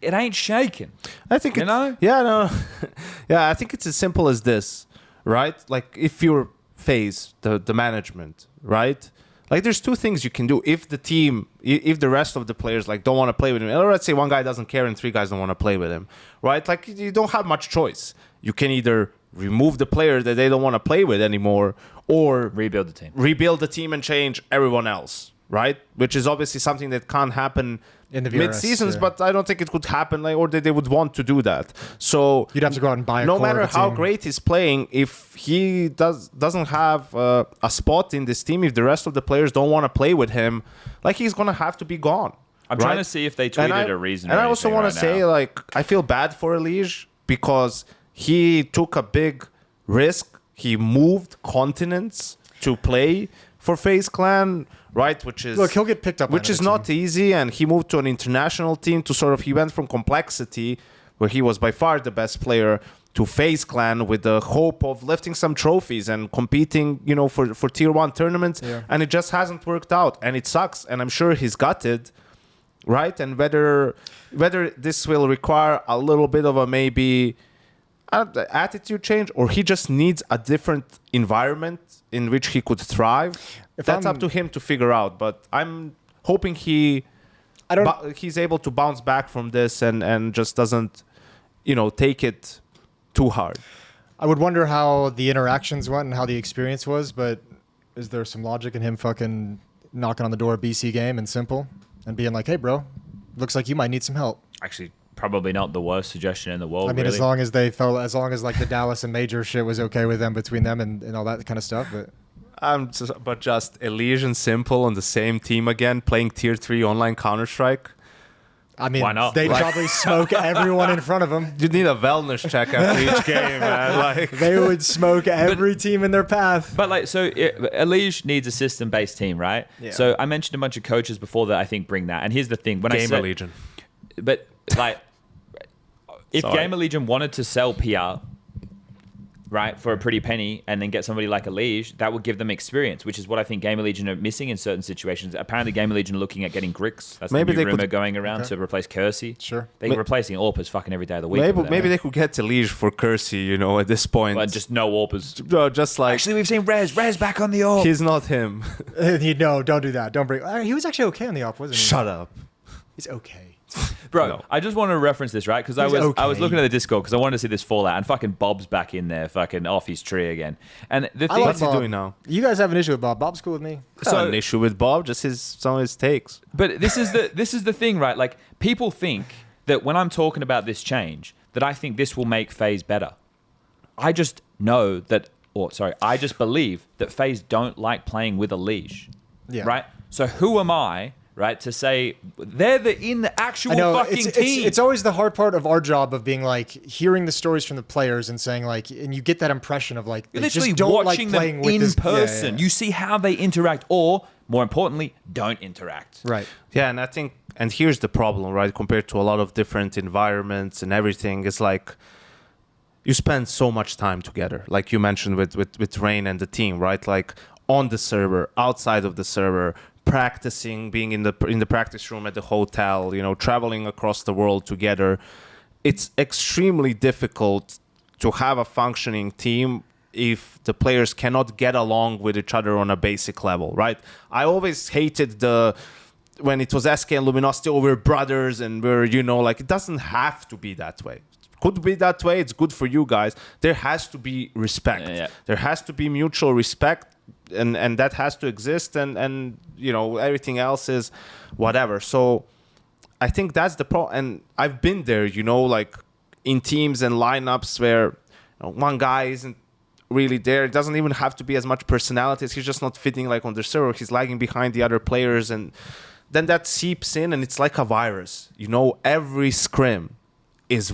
it ain't shaking. I think I think it's as simple as this, right? Like if you're FaZe, the management, right? Like there's 2 things you can do. If the rest of the players like don't want to play with him, or let's say 1 guy doesn't care and 3 guys don't want to play with him, right? Like you don't have much choice. You can either remove the player that they don't want to play with anymore, or rebuild the team. Rebuild the team and change everyone else, right? Which is obviously something that can't happen In the VRS, mid-seasons, yeah. but I don't think it could happen, or that they would want to do that. So You'd have to go out and buy a no core of matter a how team. great he's playing, if he doesn't have a spot in this team, if the rest of the players don't want to play with him, like, he's gonna have to be gone. I'm right? trying to see if they tweeted a reason. And or I also want want to say, like, I feel bad for Elige because he took a big risk. He moved continents to play for FaZe Clan, right? Which is Look, he'll get picked up. which is not easy. And he moved to an international team to sort of, he went from complexity, where he was by far the best player, to FaZe Clan with the hope of lifting some trophies and competing, you know, for tier 1 tournaments. Yeah. And it just hasn't worked out. And it sucks. And I'm sure he's gutted, right? And whether this will require a little bit of a maybe attitude change, or he just needs a different environment in which he could thrive, that's up to him to figure out. But I'm hoping he's able to bounce back from this and just doesn't, you know, take it too hard. I would wonder how the interactions went and how the experience was, but is there some logic in him fucking knocking on the door of BC game and simple and being like, hey, bro, looks like you might need some help? Actually, probably not the worst suggestion in the world. I mean, really. as long as like the Dallas and Major shit was okay with them, between them and all that kind of stuff. But Just Elige and Simple on the same team again, playing tier 3 online Counter-Strike. I mean, Why not? they'd probably smoke everyone in front of them. You need a wellness check after each game, man. Like, They would smoke every team in their path. But like, so Elige needs a system-based team, right? Yeah. So I mentioned a bunch of coaches before that I think bring that. And here's the thing: when I Game said, Legion. but like, if Sorry. Game Legion wanted to sell PR, right, for a pretty penny, and then get somebody like Elige, that would give them experience, which is what I think Game Legion are missing in certain situations. Apparently, Game Legion are looking at getting Grix. That's Maybe the they new rumor could- going around Okay. to replace Kersey. Sure. They're replacing AWPers fucking every day of the week. Maybe they could get Elige for Kersey, you know, at this point. But just no AWPers. No, just like, Actually, we've seen Rez back on the AWP. he's not him. No, don't do that. Don't bring. He was actually okay on the op, wasn't he? Shut up. He's okay. Bro, No. I just want to reference this, right? Because I He's was okay. looking at the Discord because I wanted to see this fallout, and fucking Bob's back in there, fucking off his tree again. And the thing, What's he doing now? You guys have an issue with Bob. Bob's cool with me. So, an issue with Bob, just some of his takes. but this is the thing, right? Like, people think that when I'm talking about this change, that I think this will make FaZe better. I just know that, I just believe that FaZe don't like playing with Elige, Yeah. right? So who am I? Right, to say they're in the actual I know fucking team. it's always the hard part of our job of being like hearing the stories from the players and saying like, and you get that impression of like You're they literally just don't watching like them playing with in this person. Yeah. You see how they interact, or more importantly, don't interact. Right. Yeah, and I think, and here's the problem, right? Compared to a lot of different environments and everything, it's like you spend so much time together, like you mentioned with Rain and the team, right? Like on the server, outside of the server, practicing, being in the practice room at the hotel, you know, traveling across the world together. It's extremely difficult to have a functioning team if the players cannot get along with each other on a basic level, right? I always hated when it was SK and Luminosity, we're brothers and we're, you know, like, it doesn't have to be that way. It could be that way. It's good for you guys. There has to be respect. Yeah. There has to be mutual respect, and that has to exist, and you know, everything else is whatever. So I think that's the problem. And I've been there, you know, like in teams and lineups where, you know, one guy isn't really there. It doesn't even have to be as much personality. He's just not fitting like on the server. He's lagging behind the other players, and then that seeps in, and it's like a virus. You know, every scrim is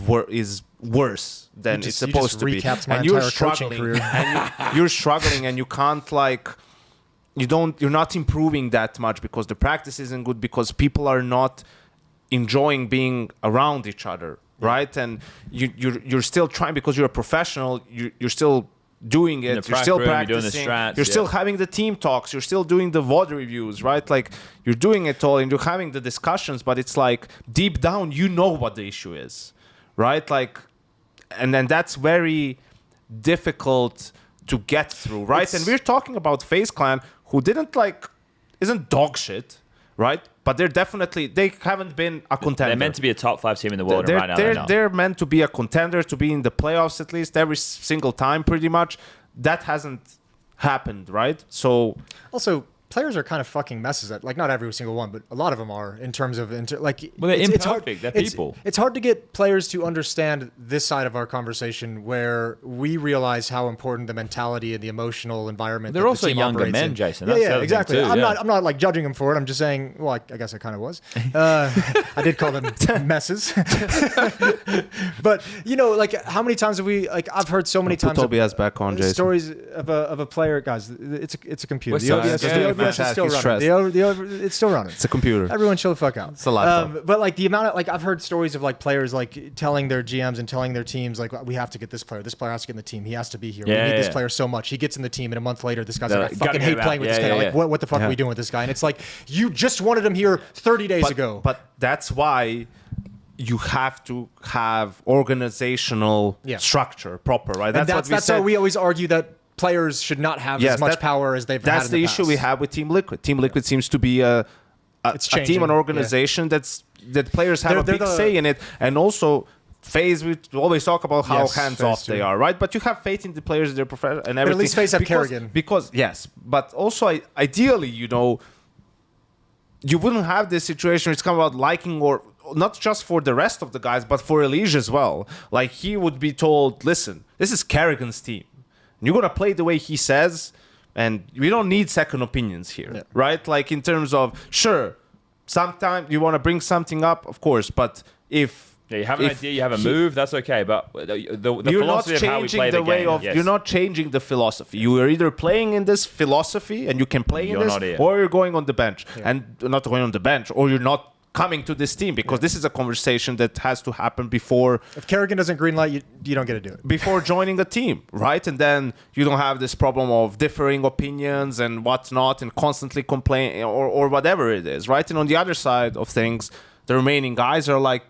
worse than it's supposed to be. Recapped my And you're entire coaching struggling, career. and you're struggling, and you can't like. You're not improving that much because the practice isn't good, because people are not enjoying being around each other, right? And you're still trying, because you're a professional. You're still doing In it. the You're prac still room, you're doing the practicing. strats, You're still yeah. having the team talks. You're still doing the VOD reviews, right? Like, you're doing it all, and you're having the discussions. But it's like deep down, you know what the issue is, right? Like, and then that's very difficult to get through, right? And we're talking about FaZe Clan, who isn't dog shit, right? But they haven't been a contender. They're meant to be a top 5 team in the world, and They're, right now they're, they're not. they're meant to be a contender, to be in the playoffs at least every single time, pretty much. That hasn't happened, right? So Also, players are kind of fucking messes at, like, not every single one, but a lot of them are in terms of like. Well, they're it's hard, imperfect. They're people. It's hard to get players to understand this side of our conversation, where we realize how important the mentality and the emotional environment. They're that the also team younger operates men, in. Jason. Yeah, That's the yeah, other exactly. thing too, I'm not like judging them for it. I'm just saying. Well, I guess I kind of was. I did call them messes. But like, how many times have we, like, I've heard so many times. Put Tobias back on, Jason. Stories of a player, guys. It's a computer. What's The that? OBS, Yeah, the OBS is still he's running. It's still running. It's a computer. Everyone chill the fuck out. It's a laptop. But like the amount of, like, I've heard stories of like players like telling their GMs and telling their teams, like, we have to get this player. This player has to get in the team. He has to be here. We need this player so much. He gets in the team, and a month later, this guy's like, I fucking hate playing with this guy. Like, what the fuck are we doing with this guy? And it's like, you just wanted him here 30 days ago. But that's why you have to have organizational structure proper, right? That's why we always argue that players should not have as much power as they've had in the past. That's the issue we have with Team Liquid. Team Liquid seems to be a team, an organization that players have a big say in it. And also, FaZe, we always talk about how hands-off they are, right? But you have faith in the players, their professional and everything. But at least FaZe have Kerrigan. But also, ideally, you wouldn't have this situation where it's come about liking, or not just for the rest of the guys, but for Elige as well. Like, he would be told, listen, this is Kerrigan's team. You're going to play the way he says, and we don't need second opinions here, right? Like, in terms of, sure, sometimes you want to bring something up, of course, but if... Yeah, you have an idea, you have a move, that's okay, but the philosophy of how we play the game... You're not changing the philosophy. You are either playing in this philosophy, and you can play in this, or you're going on the bench. And not going on the bench, or you're not coming to this team, because this is a conversation that has to happen before. If Kerrigan doesn't greenlight, you don't get to do it. Before joining a team, right? And then you don't have this problem of differing opinions and whatnot, and constantly complaining, or whatever it is, right? And on the other side of things, the remaining guys are like,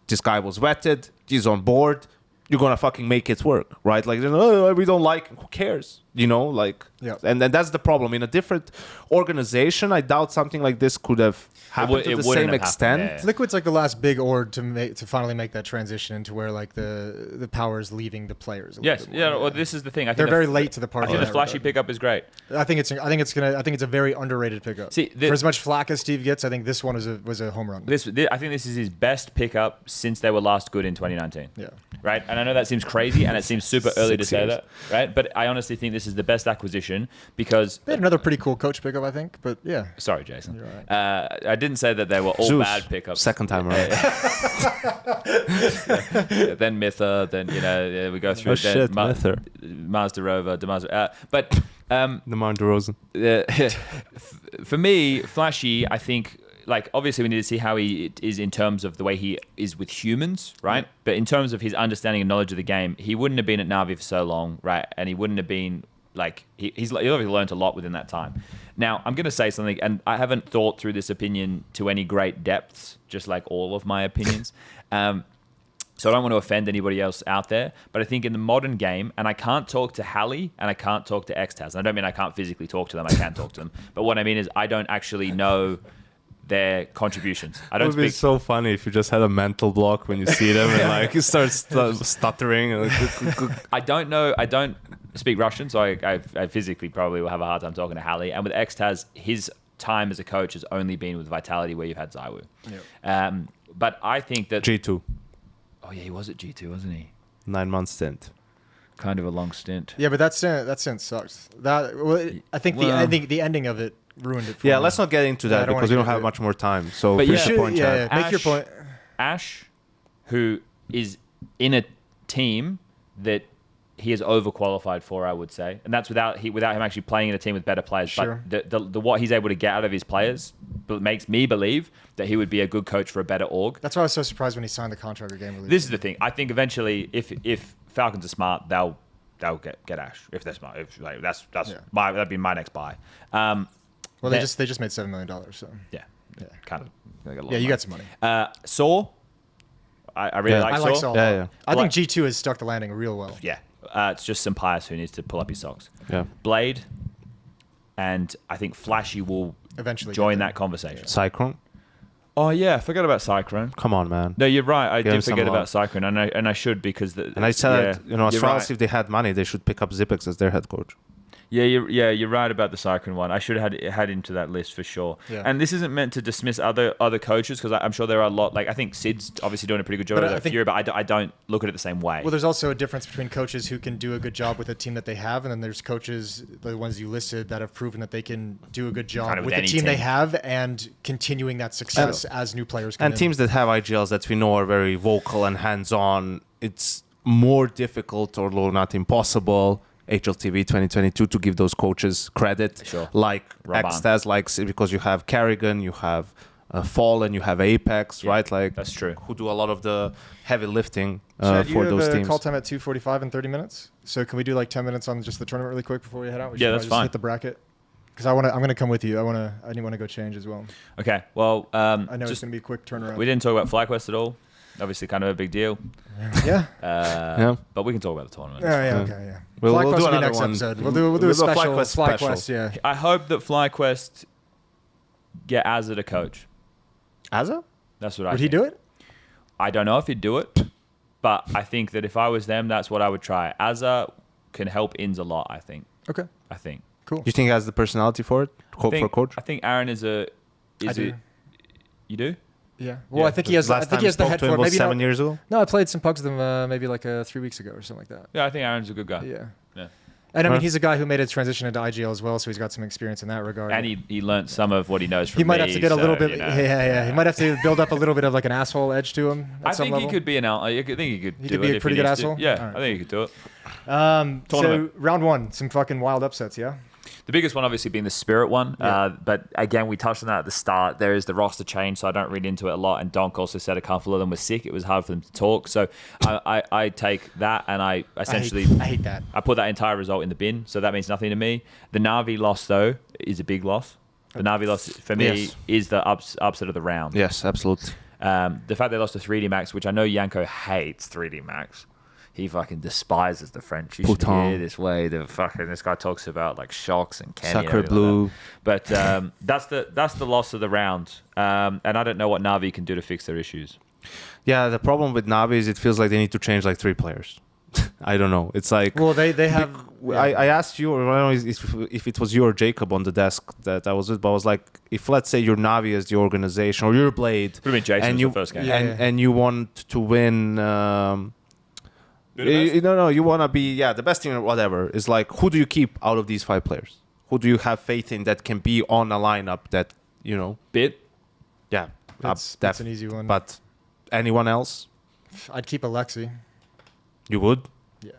this guy was vetted, he's on board, you're gonna fucking make it work, right? Like, we don't like him. Who cares? And then that's the problem. In a different organization, I doubt something like this could have happened to the same extent. Liquid's like the last big org to finally make that transition into where, like, the power is leaving the players. Well, this is the thing. I think they're very late to the party. I think the flashy pickup is great. I think it's a very underrated pickup. See, for as much flack as Steve gets, I think this one was a home run. I think this is his best pickup since they were last good in 2019. Yeah. Right? And I know that seems crazy and it seems super early to say that, right? But I honestly think this is the best acquisition because... They had another pretty cool coach pickup, I think, but yeah. Sorry, Jason. You're right. I didn't say that they were all Zeus, bad pickups. Second time around. Then Myther, then, we go through... Myther. Mazda Rover, DeMar DeRozan. For me, Flashy, I think... Like, obviously, we need to see how he is in terms of the way he is with humans, right? Yeah. But in terms of his understanding and knowledge of the game, he wouldn't have been at Na'Vi for so long, right? And he wouldn't have been, like... He's obviously learned a lot within that time. Now, I'm going to say something, and I haven't thought through this opinion to any great depths, just like all of my opinions. So I don't want to offend anybody else out there, but I think in the modern game, and I can't talk to Hallie and I can't talk to Xtaz. And I don't mean I can't physically talk to them. I can talk to them. But what I mean is I don't actually know their contributions. I don't It would be so funny if you just had a mental block when you see them and like you start stuttering. And I don't know. I don't speak Russian, so I physically probably will have a hard time talking to Hallie. And with Xtaz, his time as a coach has only been with Vitality, where you've had Zywoo. Yep. But I think that G2. Oh yeah, he was at G2, wasn't he? 9-month stint. Kind of a long stint. Yeah, but that stint sucks. I think the ending of it ruined it for me. Let's not get into that because we don't have much more time. So but finish the point, Chad. Make your point. Ash, who is in a team that he is overqualified for, I would say, and that's without him actually playing in a team with better players. Sure. But the what he's able to get out of his players makes me believe that he would be a good coach for a better org. That's why I was so surprised when he signed the contract with Game Release. This is the thing. I think eventually, if Falcons are smart, they'll get Ash. If they're smart, that'd be my next buy. Well, they just made $7 million, so yeah, kind of. You got some money. Saw, I really like Saw. I like Saw. Yeah. I think G2 has stuck the landing real well. Yeah, it's just some pious who needs to pull up his socks. Yeah, Blade, and I think Flashy will eventually join that conversation. Cyclone. Oh yeah, I forgot about Cyclone. Come on, man. No, you're right. I did forget about Cyclone, and I should because I said, Australis, if they had money, they should pick up Zipex as their head coach. Yeah, you're right about the Cyclone one. I should have had him to that list for sure. Yeah. And this isn't meant to dismiss other coaches, because I'm sure there are a lot. Like, I think Sid's obviously doing a pretty good job But with Fury, but I don't look at it the same way. Well, there's also a difference between coaches who can do a good job with a team that they have, and then there's coaches, the ones you listed, that have proven that they can do a good job Kind of with with the any team they team. have and continuing that success as new players come And in. teams that have IGLs that we know are very vocal and hands-on, it's more difficult, although not impossible, HLTV 2022, to give those coaches credit. Sure. Like Raban. Xtaz, because you have Kerrigan, you have Fallen, you have Apex, Yeah, right? Like that's true. Who do a lot of the heavy lifting Chad, for you those have a teams. call time at 2:45 in 30 minutes. So can we do like 10 minutes on just the tournament really quick before we head out? We Yeah, should that's probably just fine. Hit the bracket. Because I'm gonna come with you. I want to go change as well. Okay, well, I know it's just gonna be a quick turnaround. we didn't talk about FlyQuest at all. Obviously, kind of a big deal. Yeah. Yeah. But we can talk about the tournament. Yeah. Yeah. Okay. Yeah. We'll FlyQuest do will be another next one. episode. We'll do a We'll do a special FlyQuest special. FlyQuest. Yeah. I hope that FlyQuest get Azza to coach. Azza? That's what I Would think. he do it? I don't know if he'd do it, but I think that if I was them, that's what I would try. Azza can help Ins a lot, I think. Okay. Cool. You think he has the personality for it? For coach? I think Aaron is a... I do. You do? Yeah. Well, Yeah. I think he has. I Last think time he has the spoke head to him for it. was Maybe 7 not. years ago. No, I played some pugs with him maybe like 3 weeks ago or something like that. Yeah, I think Aaron's a good guy. Yeah. Yeah. And I mean, Huh? he's a guy who made a transition into IGL as well, so he's got some experience in that regard. And he learned some of what he knows from He might me, have to get a so, little bit. you know. Yeah. He might have to build up a little bit of like an asshole edge to him. At I some think level. he could be I think he could He do could be it a if pretty he good needs to. asshole? Yeah, All right. I think he could do it. So Tournament. round one, some fucking wild upsets. Yeah. The biggest one obviously being the Spirit one, Yeah. but again, we touched on that at the start. There is the roster change, so I don't read into it a lot. And Donk also said a couple of them were sick. It was hard for them to talk. So I take that and I essentially I hate that. I put that entire result in the bin. So that means nothing to me. The Na'Vi loss though is a big loss. The Na'Vi loss for me Yes. is the upset of the round. Yes, absolutely. The fact they lost to 3D Max, which I know Yanko hates 3D Max. He fucking despises the French. You should Putain. hear this way. This guy talks about like shocks and Kenny. Sacre bleu. But that's the loss of the round. And I don't know what Na'Vi can do to fix their issues. Yeah, the problem with Navi is it feels like they need to change like 3 players. I don't know. It's like Well, they have. I asked you, I don't know if it was you or Jacob on the desk that I was with, but I was like, if let's say you're Navi as the organization or you're Blade, Would have been Jason and was you the first game. Yeah. and you want to win. You want to be the best team or whatever. Is like, who do you keep out of these 5 players? Who do you have faith in that can be on a lineup that Bit. Yeah, That's an easy one. But anyone else, I'd keep Alexi. you would. Yeah.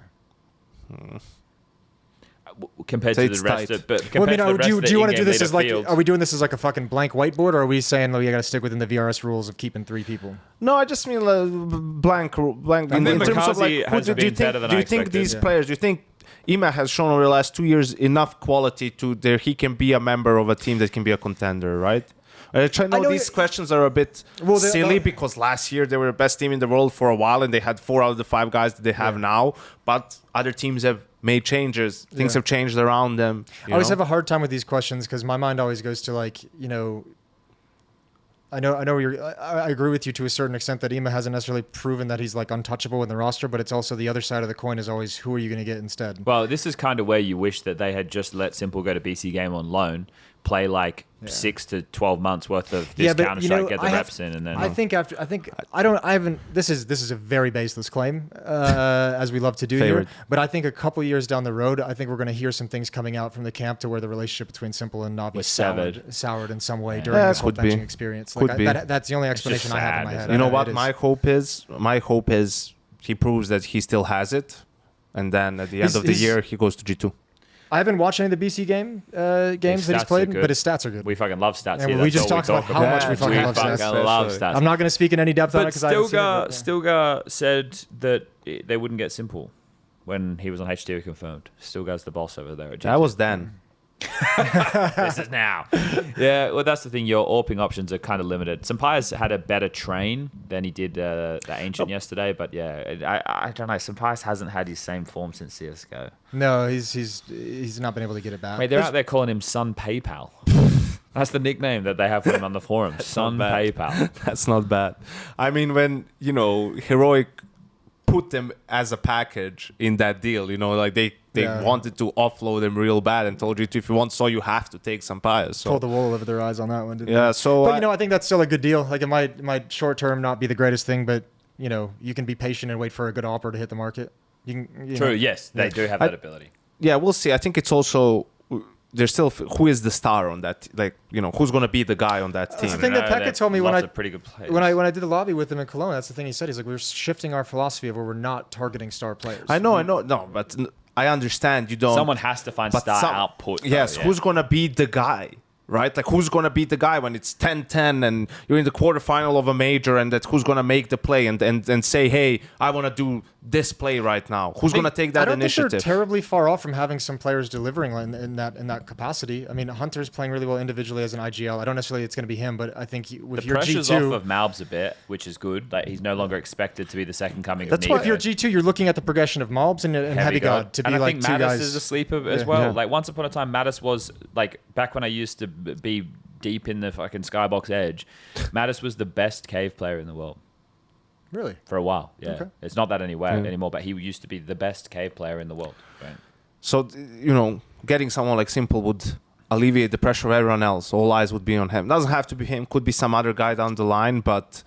Compared So to the it's rest tight. of, but Well, I compared mean, to the rest of do you want to do in-game this leader as like? field- Are we doing this as like a fucking blank whiteboard, or are we saying that we got to stick within the VRS rules of keeping 3 people? No, I just mean blank. I In think terms of Makazi like, who has do you been think? better than Do I you think expected. these Yeah. players? Do you think Ima has shown over the last 2 years enough quality to there he can be a member of a team that can be a contender, right? I know know these it- questions are a bit Well, silly because last year they were the best team in the world for a while and they had 4 out of the 5 guys that they have now. But other teams have made changes. Things Yeah. have changed around them. I always have a hard time with these questions because my mind always goes to like, I know I agree with you to a certain extent that Ema hasn't necessarily proven that he's like untouchable in the roster, but it's also the other side of the coin is always who are you going to get instead? Well, this is kind of where you wish that they had just let Simple go to BC Game on loan, play like 6 to 12 months worth of this Counter Strike, get the reps in, and then This is a very baseless claim, as we love to do Favorite. Uh, here. But I think a couple years down the road, I think we're going to hear some things coming out from the camp to where the relationship between Simple and Navi Was soured in some way during Yeah, this whole could be. benching experience. Could be. That's the only It's just explanation I have in my sad, head. isn't You know It what is. my hope is he proves that he still has it, and then at the end of the year he goes to G2. I haven't watched any of the BC games that he's stats are played, good. but his stats are good. we fucking love stats And here. we That's just all talked about talk how much we fucking We love fucking stats. love Especially. stats. I'm not going to speak in any depth on it But because I haven't seen it. Stilgar said that they wouldn't get Simple when he was on HT confirmed. Stilgar's the boss over there at G2. That was then. This is now. Yeah, well, that's the thing. Your AWPing options are kind of limited. Sampai's had a better train than he did the Ancient yesterday, but yeah, I don't know. Sampai's hasn't had his same form since CSGO. No, he's not been able to get it back. Mate, they're out there calling him Sun PayPal. That's the nickname that they have for him on the forum. Sun not bad. PayPal. That's not bad. I mean, when heroic put them as a package in that deal. You know, like they Yeah. wanted to offload them real bad and told G2 if you want, so you have to take some players. So Pulled the wool over their eyes on that one, didn't yeah, they? so But, I think that's still a good deal. Like, it might short term not be the greatest thing, but, you can be patient and wait for a good offer to hit the market. You can, True. Yes, they do have that ability. yeah, we'll see. I think it's also there's still who is the star on that, like, who's going to be the guy on that That's team. the thing that Pekka told me when lots of pretty good players. when I did the lobby with him in Cologne. That's the thing he said. He's like, we're shifting our philosophy of where we're not targeting star players. I know, no, but I understand you don't. Someone has to find but star some- output. though, Yes, yeah. who's going to be the guy? Right? Like, who's going to be the guy when it's 10-10 and you're in the quarterfinal of a major, and that who's going to make the play and say, hey, I want to do this play right now? Who's going to take that I don't initiative? think they're terribly far off from having some players delivering in that capacity. I mean, Hunter's playing really well individually as an IGL. I don't necessarily it's going to be him, but I think with The your pressure's G2, off of Malbs a bit, which is good. Like, he's no longer expected to be the second coming that's of why Nico. if you're G2, you're looking at the progression of Mobs and Heavy God to be and I like think two Mattis guys. is a sleeper as Yeah. well. Yeah. Like, once upon a time, Mattis was like back when I used to be deep in the fucking Skybox Edge. Mattis was the best cave player in the world Really? for a while. Yeah, Okay. it's not that anymore, but he used to be the best cave player in the world. Right? So, getting someone like Simple would alleviate the pressure of everyone else. All eyes would be on him. Doesn't have to be him. Could be some other guy down the line. But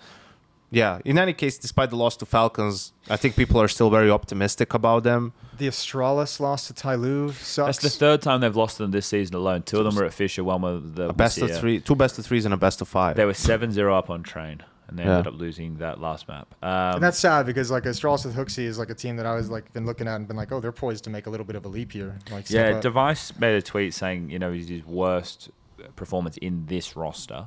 yeah, in any case, despite the loss to Falcons, I think people are still very optimistic about them. The Astralis lost to Tyloo sucks. That's the third time they've lost them this season alone. Two of them were at Fisher, one with the A best of three, two best of threes and a best of five. They were 7-0 up on Train, and they Yeah. ended up losing that last map. And that's sad because like Astralis with Hooksy is like a team that I was like been looking at and been like, oh, they're poised to make a little bit of a leap here. Like, Yeah, step up. Device made a tweet saying, he's his worst performance in this roster.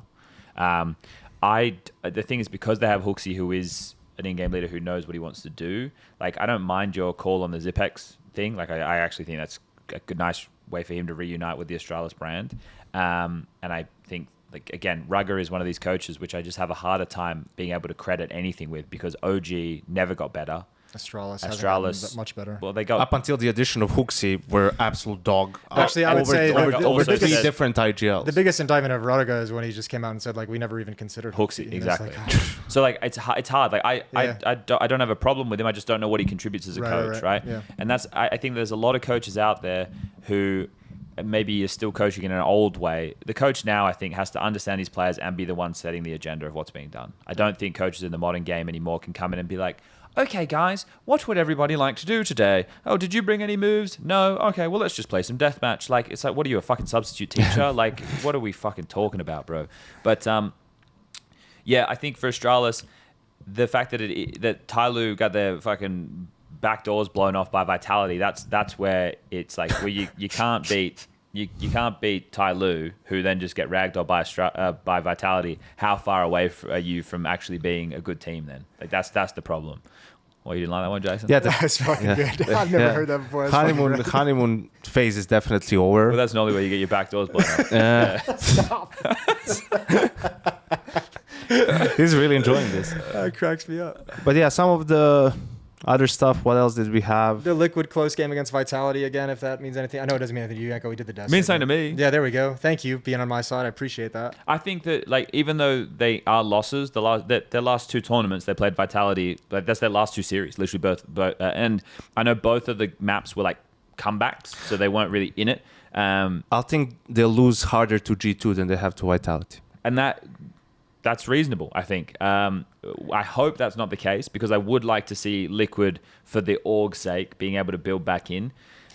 The thing is, because they have Hooksy, who is an in-game leader who knows what he wants to do. Like, I don't mind your call on the Zipex thing. Like, I actually think that's a good, nice way for him to reunite with the Astralis brand. And I think, like, again, Rugger is one of these coaches which I just have a harder time being able to credit anything with, because OG never got better. Astralis hasn't gotten Astralis much better. Well, they got Up until the addition of Hooksy, were absolute dog. Actually, I would say over, the over biggest- three different IGLs. The biggest indictment of Rodiga is when he just came out and said like we never even considered Hooksy, And it's exactly. like, So like it's hard. Like Yeah. I don't have a problem with him. I just don't know what he contributes as a coach, right? Yeah. And that's I think there's a lot of coaches out there who maybe is still coaching in an old way. The coach now, I think, has to understand his players and be the one setting the agenda of what's being done. I don't think coaches in the modern game anymore can come in and be like, okay, guys, what would everybody like to do today? Oh, did you bring any moves? No? Okay, well, let's just play some deathmatch. Like, it's like, what are you, a fucking substitute teacher? Like, what are we fucking talking about, bro? But, yeah, I think for Astralis, the fact that that Tyloo got their fucking back doors blown off by Vitality, that's where it's like, where you can't beat... You can't beat Tyloo, who then just get ragged on by Vitality. How far away are you from actually being a good team then? Like that's the problem. Well, you didn't like that one, Jason? Yeah, that's fucking good. I've never heard that before. That's fucking great. honeymoon phase is definitely over. Well, that's the only way you get your back doors blown off. He's really enjoying this. That cracks me up. But yeah, some of the other stuff. What else did we have? The Liquid close game against Vitality again, if that means anything. I know it doesn't mean anything to you, Yanko. We did the desk. Means something to me. Yeah, there we go. Thank you being on my side. I appreciate that. I think that, like, even though they are losses, their last two tournaments they played Vitality, like that's their last two series, literally both. And I know both of the maps were like comebacks, so they weren't really in it. I think they'll lose harder to G2 than they have to Vitality. And that's reasonable, I think. I hope that's not the case, because I would like to see Liquid, for the org's sake, being able to build back in.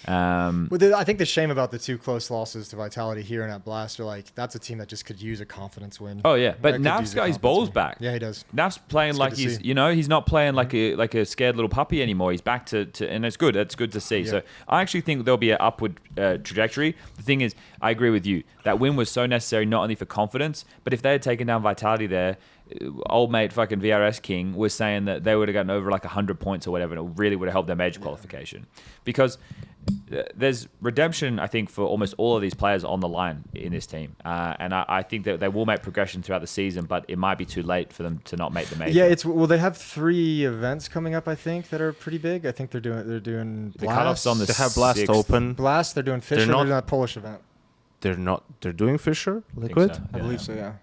I think the shame about the two close losses to Vitality here and at Blast are like, that's a team that just could use a confidence win. Oh yeah, but That could Nav's use a got his confidence balls win. back. Yeah, he does. Nav's playing It's like good to he's, see. he's not playing like a scared little puppy anymore. He's back to and it's good. It's good to see. Yeah. So I actually think there'll be an upward trajectory. The thing is, I agree with you. That win was so necessary, not only for confidence, but if they had taken down Vitality there, old mate fucking VRS King was saying that they would have gotten over like 100 points or whatever, and it really would have helped their major qualification. Because there's redemption, I think, for almost all of these players on the line in this team. And I think that they will make progression throughout the season, but it might be too late for them to not make the major. Yeah, they have 3 events coming up, I think, that are pretty big. I think they're doing the cutoffs on the They have Blast 6th. open. Blast, they're doing Fisher, they're not- doing that Polish event. They're not. They're doing Fisher I think Liquid. so, I yeah. believe so, yeah.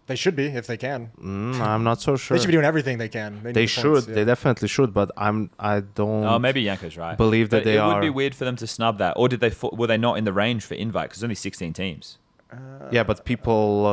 They should be if they can. I'm not so sure. They should be doing everything they can. They need should. points, yeah. They definitely should. But I don't. Oh, maybe Yanko's right. Believe that But they it would are. be weird for them to snub that, or did they? Were they not in the range for invite? Because only 16 teams. Yeah, but people.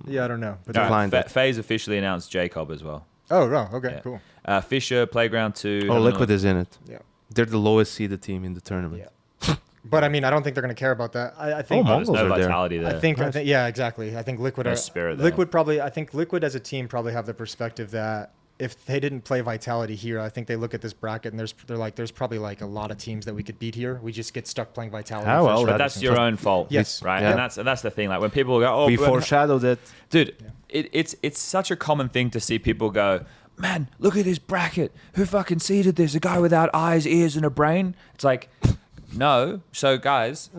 Yeah, I don't know. But Declined it. FaZe officially announced J.O.A.T as well. oh, okay, Yeah. cool. Fisher, Playground 2. Oh, Liquid is in it. Yeah. They're the lowest seeded team in the tournament. Yeah. But I mean, I don't think they're going to care about that. I think. There's Mongols no are there. vitality there. I think, yeah, exactly. I think Liquid No are spirit there. Liquid probably. I think Liquid as a team probably have the perspective that if they didn't play Vitality here, I think they look at this bracket and they're like, there's probably like a lot of teams that we could beat here. We just get stuck playing Vitality. Ah, well, first But round. that's your own fault. Yes. Right. Yeah. And that's the thing. Like when people go, oh, We but- foreshadowed it. dude, it's such a common thing to see people go, man, look at this bracket. Who fucking seeded this? A guy without eyes, ears, and a brain? It's like, no. So, guys,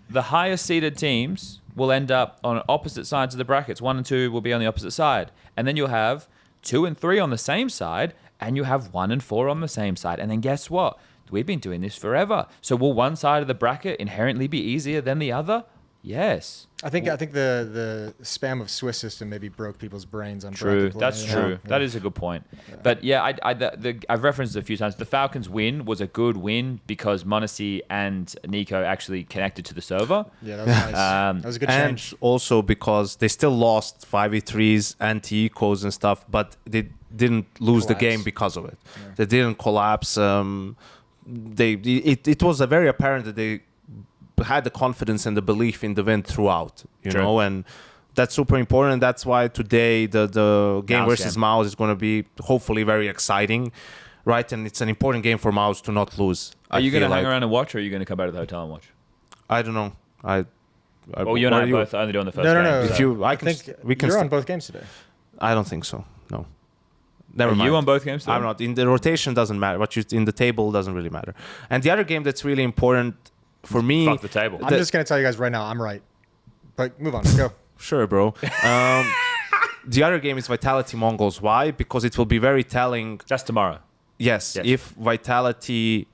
the higher seeded teams will end up on opposite sides of the brackets. 1 and 2 will be on the opposite side. And then you'll have 2 and 3 on the same side, and you have 1 and 4 on the same side. And then guess what? We've been doing this forever. So will one side of the bracket inherently be easier than the other? Yes. I think the spam of Swiss system maybe broke people's brains on True, bracket play, that's you know? true. Yeah. That is a good point. But yeah, I've referenced it a few times. The Falcons win was a good win because Monacy and Nico actually connected to the server. Yeah, that was nice. That was a good And change. also because they still lost 5v3s, anti-ecos and stuff, but they didn't lose the Collapse. game because of it. They didn't collapse. It was very apparent that they had the confidence and the belief in the win throughout, you True. know, and that's super important. That's why today the game Mouse versus game. Mouse is going to be hopefully very exciting, right? And it's an important game for Mouse to not lose. Are you going to feel hang like. around and watch, or are you going to come back to the hotel and watch? I don't know. Well, you and I are both only doing the first No. game. If so. you, I can. think We can. you're on both games today. I don't think so. No. Never Are mind. you on both games? I'm not. In the rotation doesn't matter. What you in the table doesn't really matter. And the other game that's really important for me. Fuck the table. I'm just going to tell you guys right now, I'm right. But move on. Go. Sure, bro. The other game is Vitality Mongols. Why? Because it will be very telling. That's tomorrow. Yes, Yes. if Vitality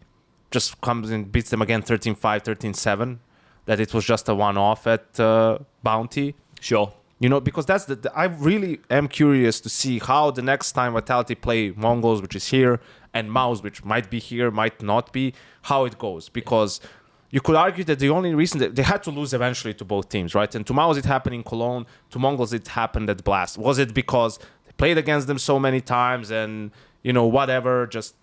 just comes and beats them again 13-5, 13-7, that it was just a one-off at Bounty. Sure. You know, because that's I really am curious to see how the next time Vitality play Mongols, which is here, and Mouse, which might be here, might not be, how it goes. Because you could argue that the only reason that they had to lose eventually to both teams, right? And to Mouse it happened in Cologne, to Mongols it happened at Blast. Was it because they played against them so many times and, you know, whatever, just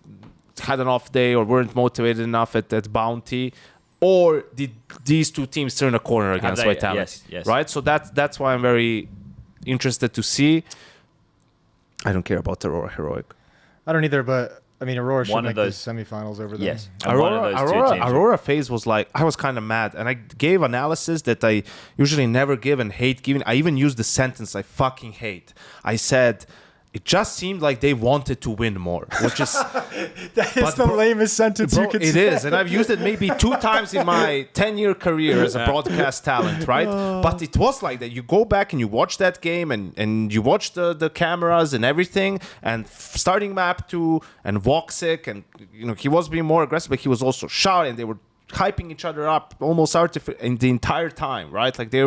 had an off day or weren't motivated enough at Bounty? Or did these two teams turn a corner against they? Vitality? Yes. Right? So that's why I'm very interested to see. I don't care about Aurora Heroic. I don't either, but I mean, Aurora should One of make those- the semifinals over them. Yes. And one of those two teams. Aurora FaZe was like, I was kind of mad. And I gave analysis that I usually never give and hate giving. I even used the sentence I fucking hate. I said, it just seemed like they wanted to win more, which is... That is the lamest sentence you could It say. is, and I've used it maybe 2 times in my 10-year career as a broadcast talent, right? But it was like that. You go back and you watch that game, and you watch the cameras and everything, and starting map 2 and Voxic, and you know he was being more aggressive, but he was also shouting. They were hyping each other up almost in the entire time, right? Like they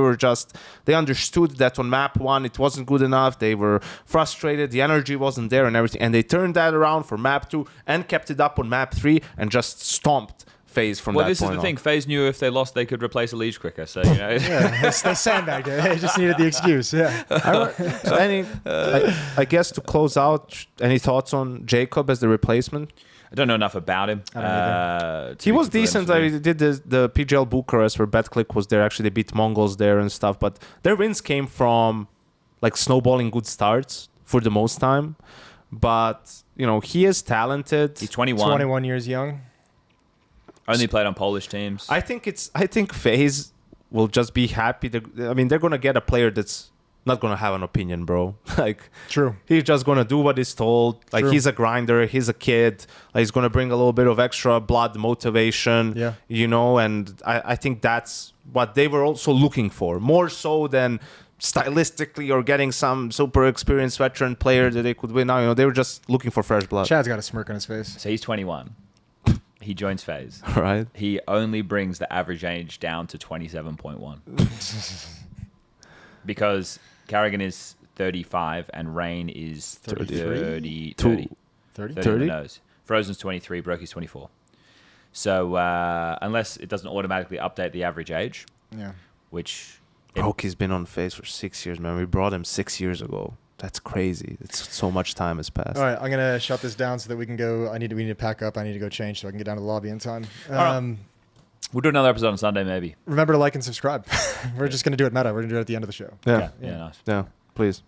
understood that on map 1 it wasn't good enough. They were frustrated, the energy wasn't there and everything, and they turned that around for map 2 and kept it up on map 3 and just stomped FaZe from Well, that this is point the on. thing. FaZe knew if they lost, they could replace Elige quicker. So, you know. Yeah, they sandbagged it. They just needed the excuse. Yeah. So I guess to close out, any thoughts on Jacob as the replacement? I don't know enough about him. I don't He was decent. I did the PGL Bucharest where BetClick was there. Actually, they beat Mongols there and stuff. But their wins came from like snowballing good starts for the most time. But, you know, he is talented. He's 21. 21 years young. Only played on Polish teams. I think FaZe will just be happy. They're going to get a player that's not going to have an opinion, bro. Like, True. he's just going to do what he's told. Like, True. he's a grinder. He's a kid. Like, he's going to bring a little bit of extra blood motivation, Yeah. you know, and I think that's what they were also looking for, more so than stylistically or getting some super experienced veteran player that they could win. Now, you know, they were just looking for fresh blood. Chad's got a smirk on his face. So he's 21. He joins FaZe. Right? He only brings the average age down to 27.1. Because Carrigan is 35, and Rain is 33? 30. 30? 30 knows. Frozen's 23, Broky's 24. So unless it doesn't automatically update the average age, Yeah. which Broky's been on FaZe for 6 years, man. We brought him 6 years ago. That's crazy. It's so much time has passed. All right, I'm gonna shut this down so that we can go. We need to pack up. I need to go change so I can get down to the lobby in time. right. We'll do another episode on Sunday, maybe. Remember to like and subscribe. We're just gonna do it meta. We're gonna do it at the end of the show. Yeah. Yeah, nice. Yeah. Please.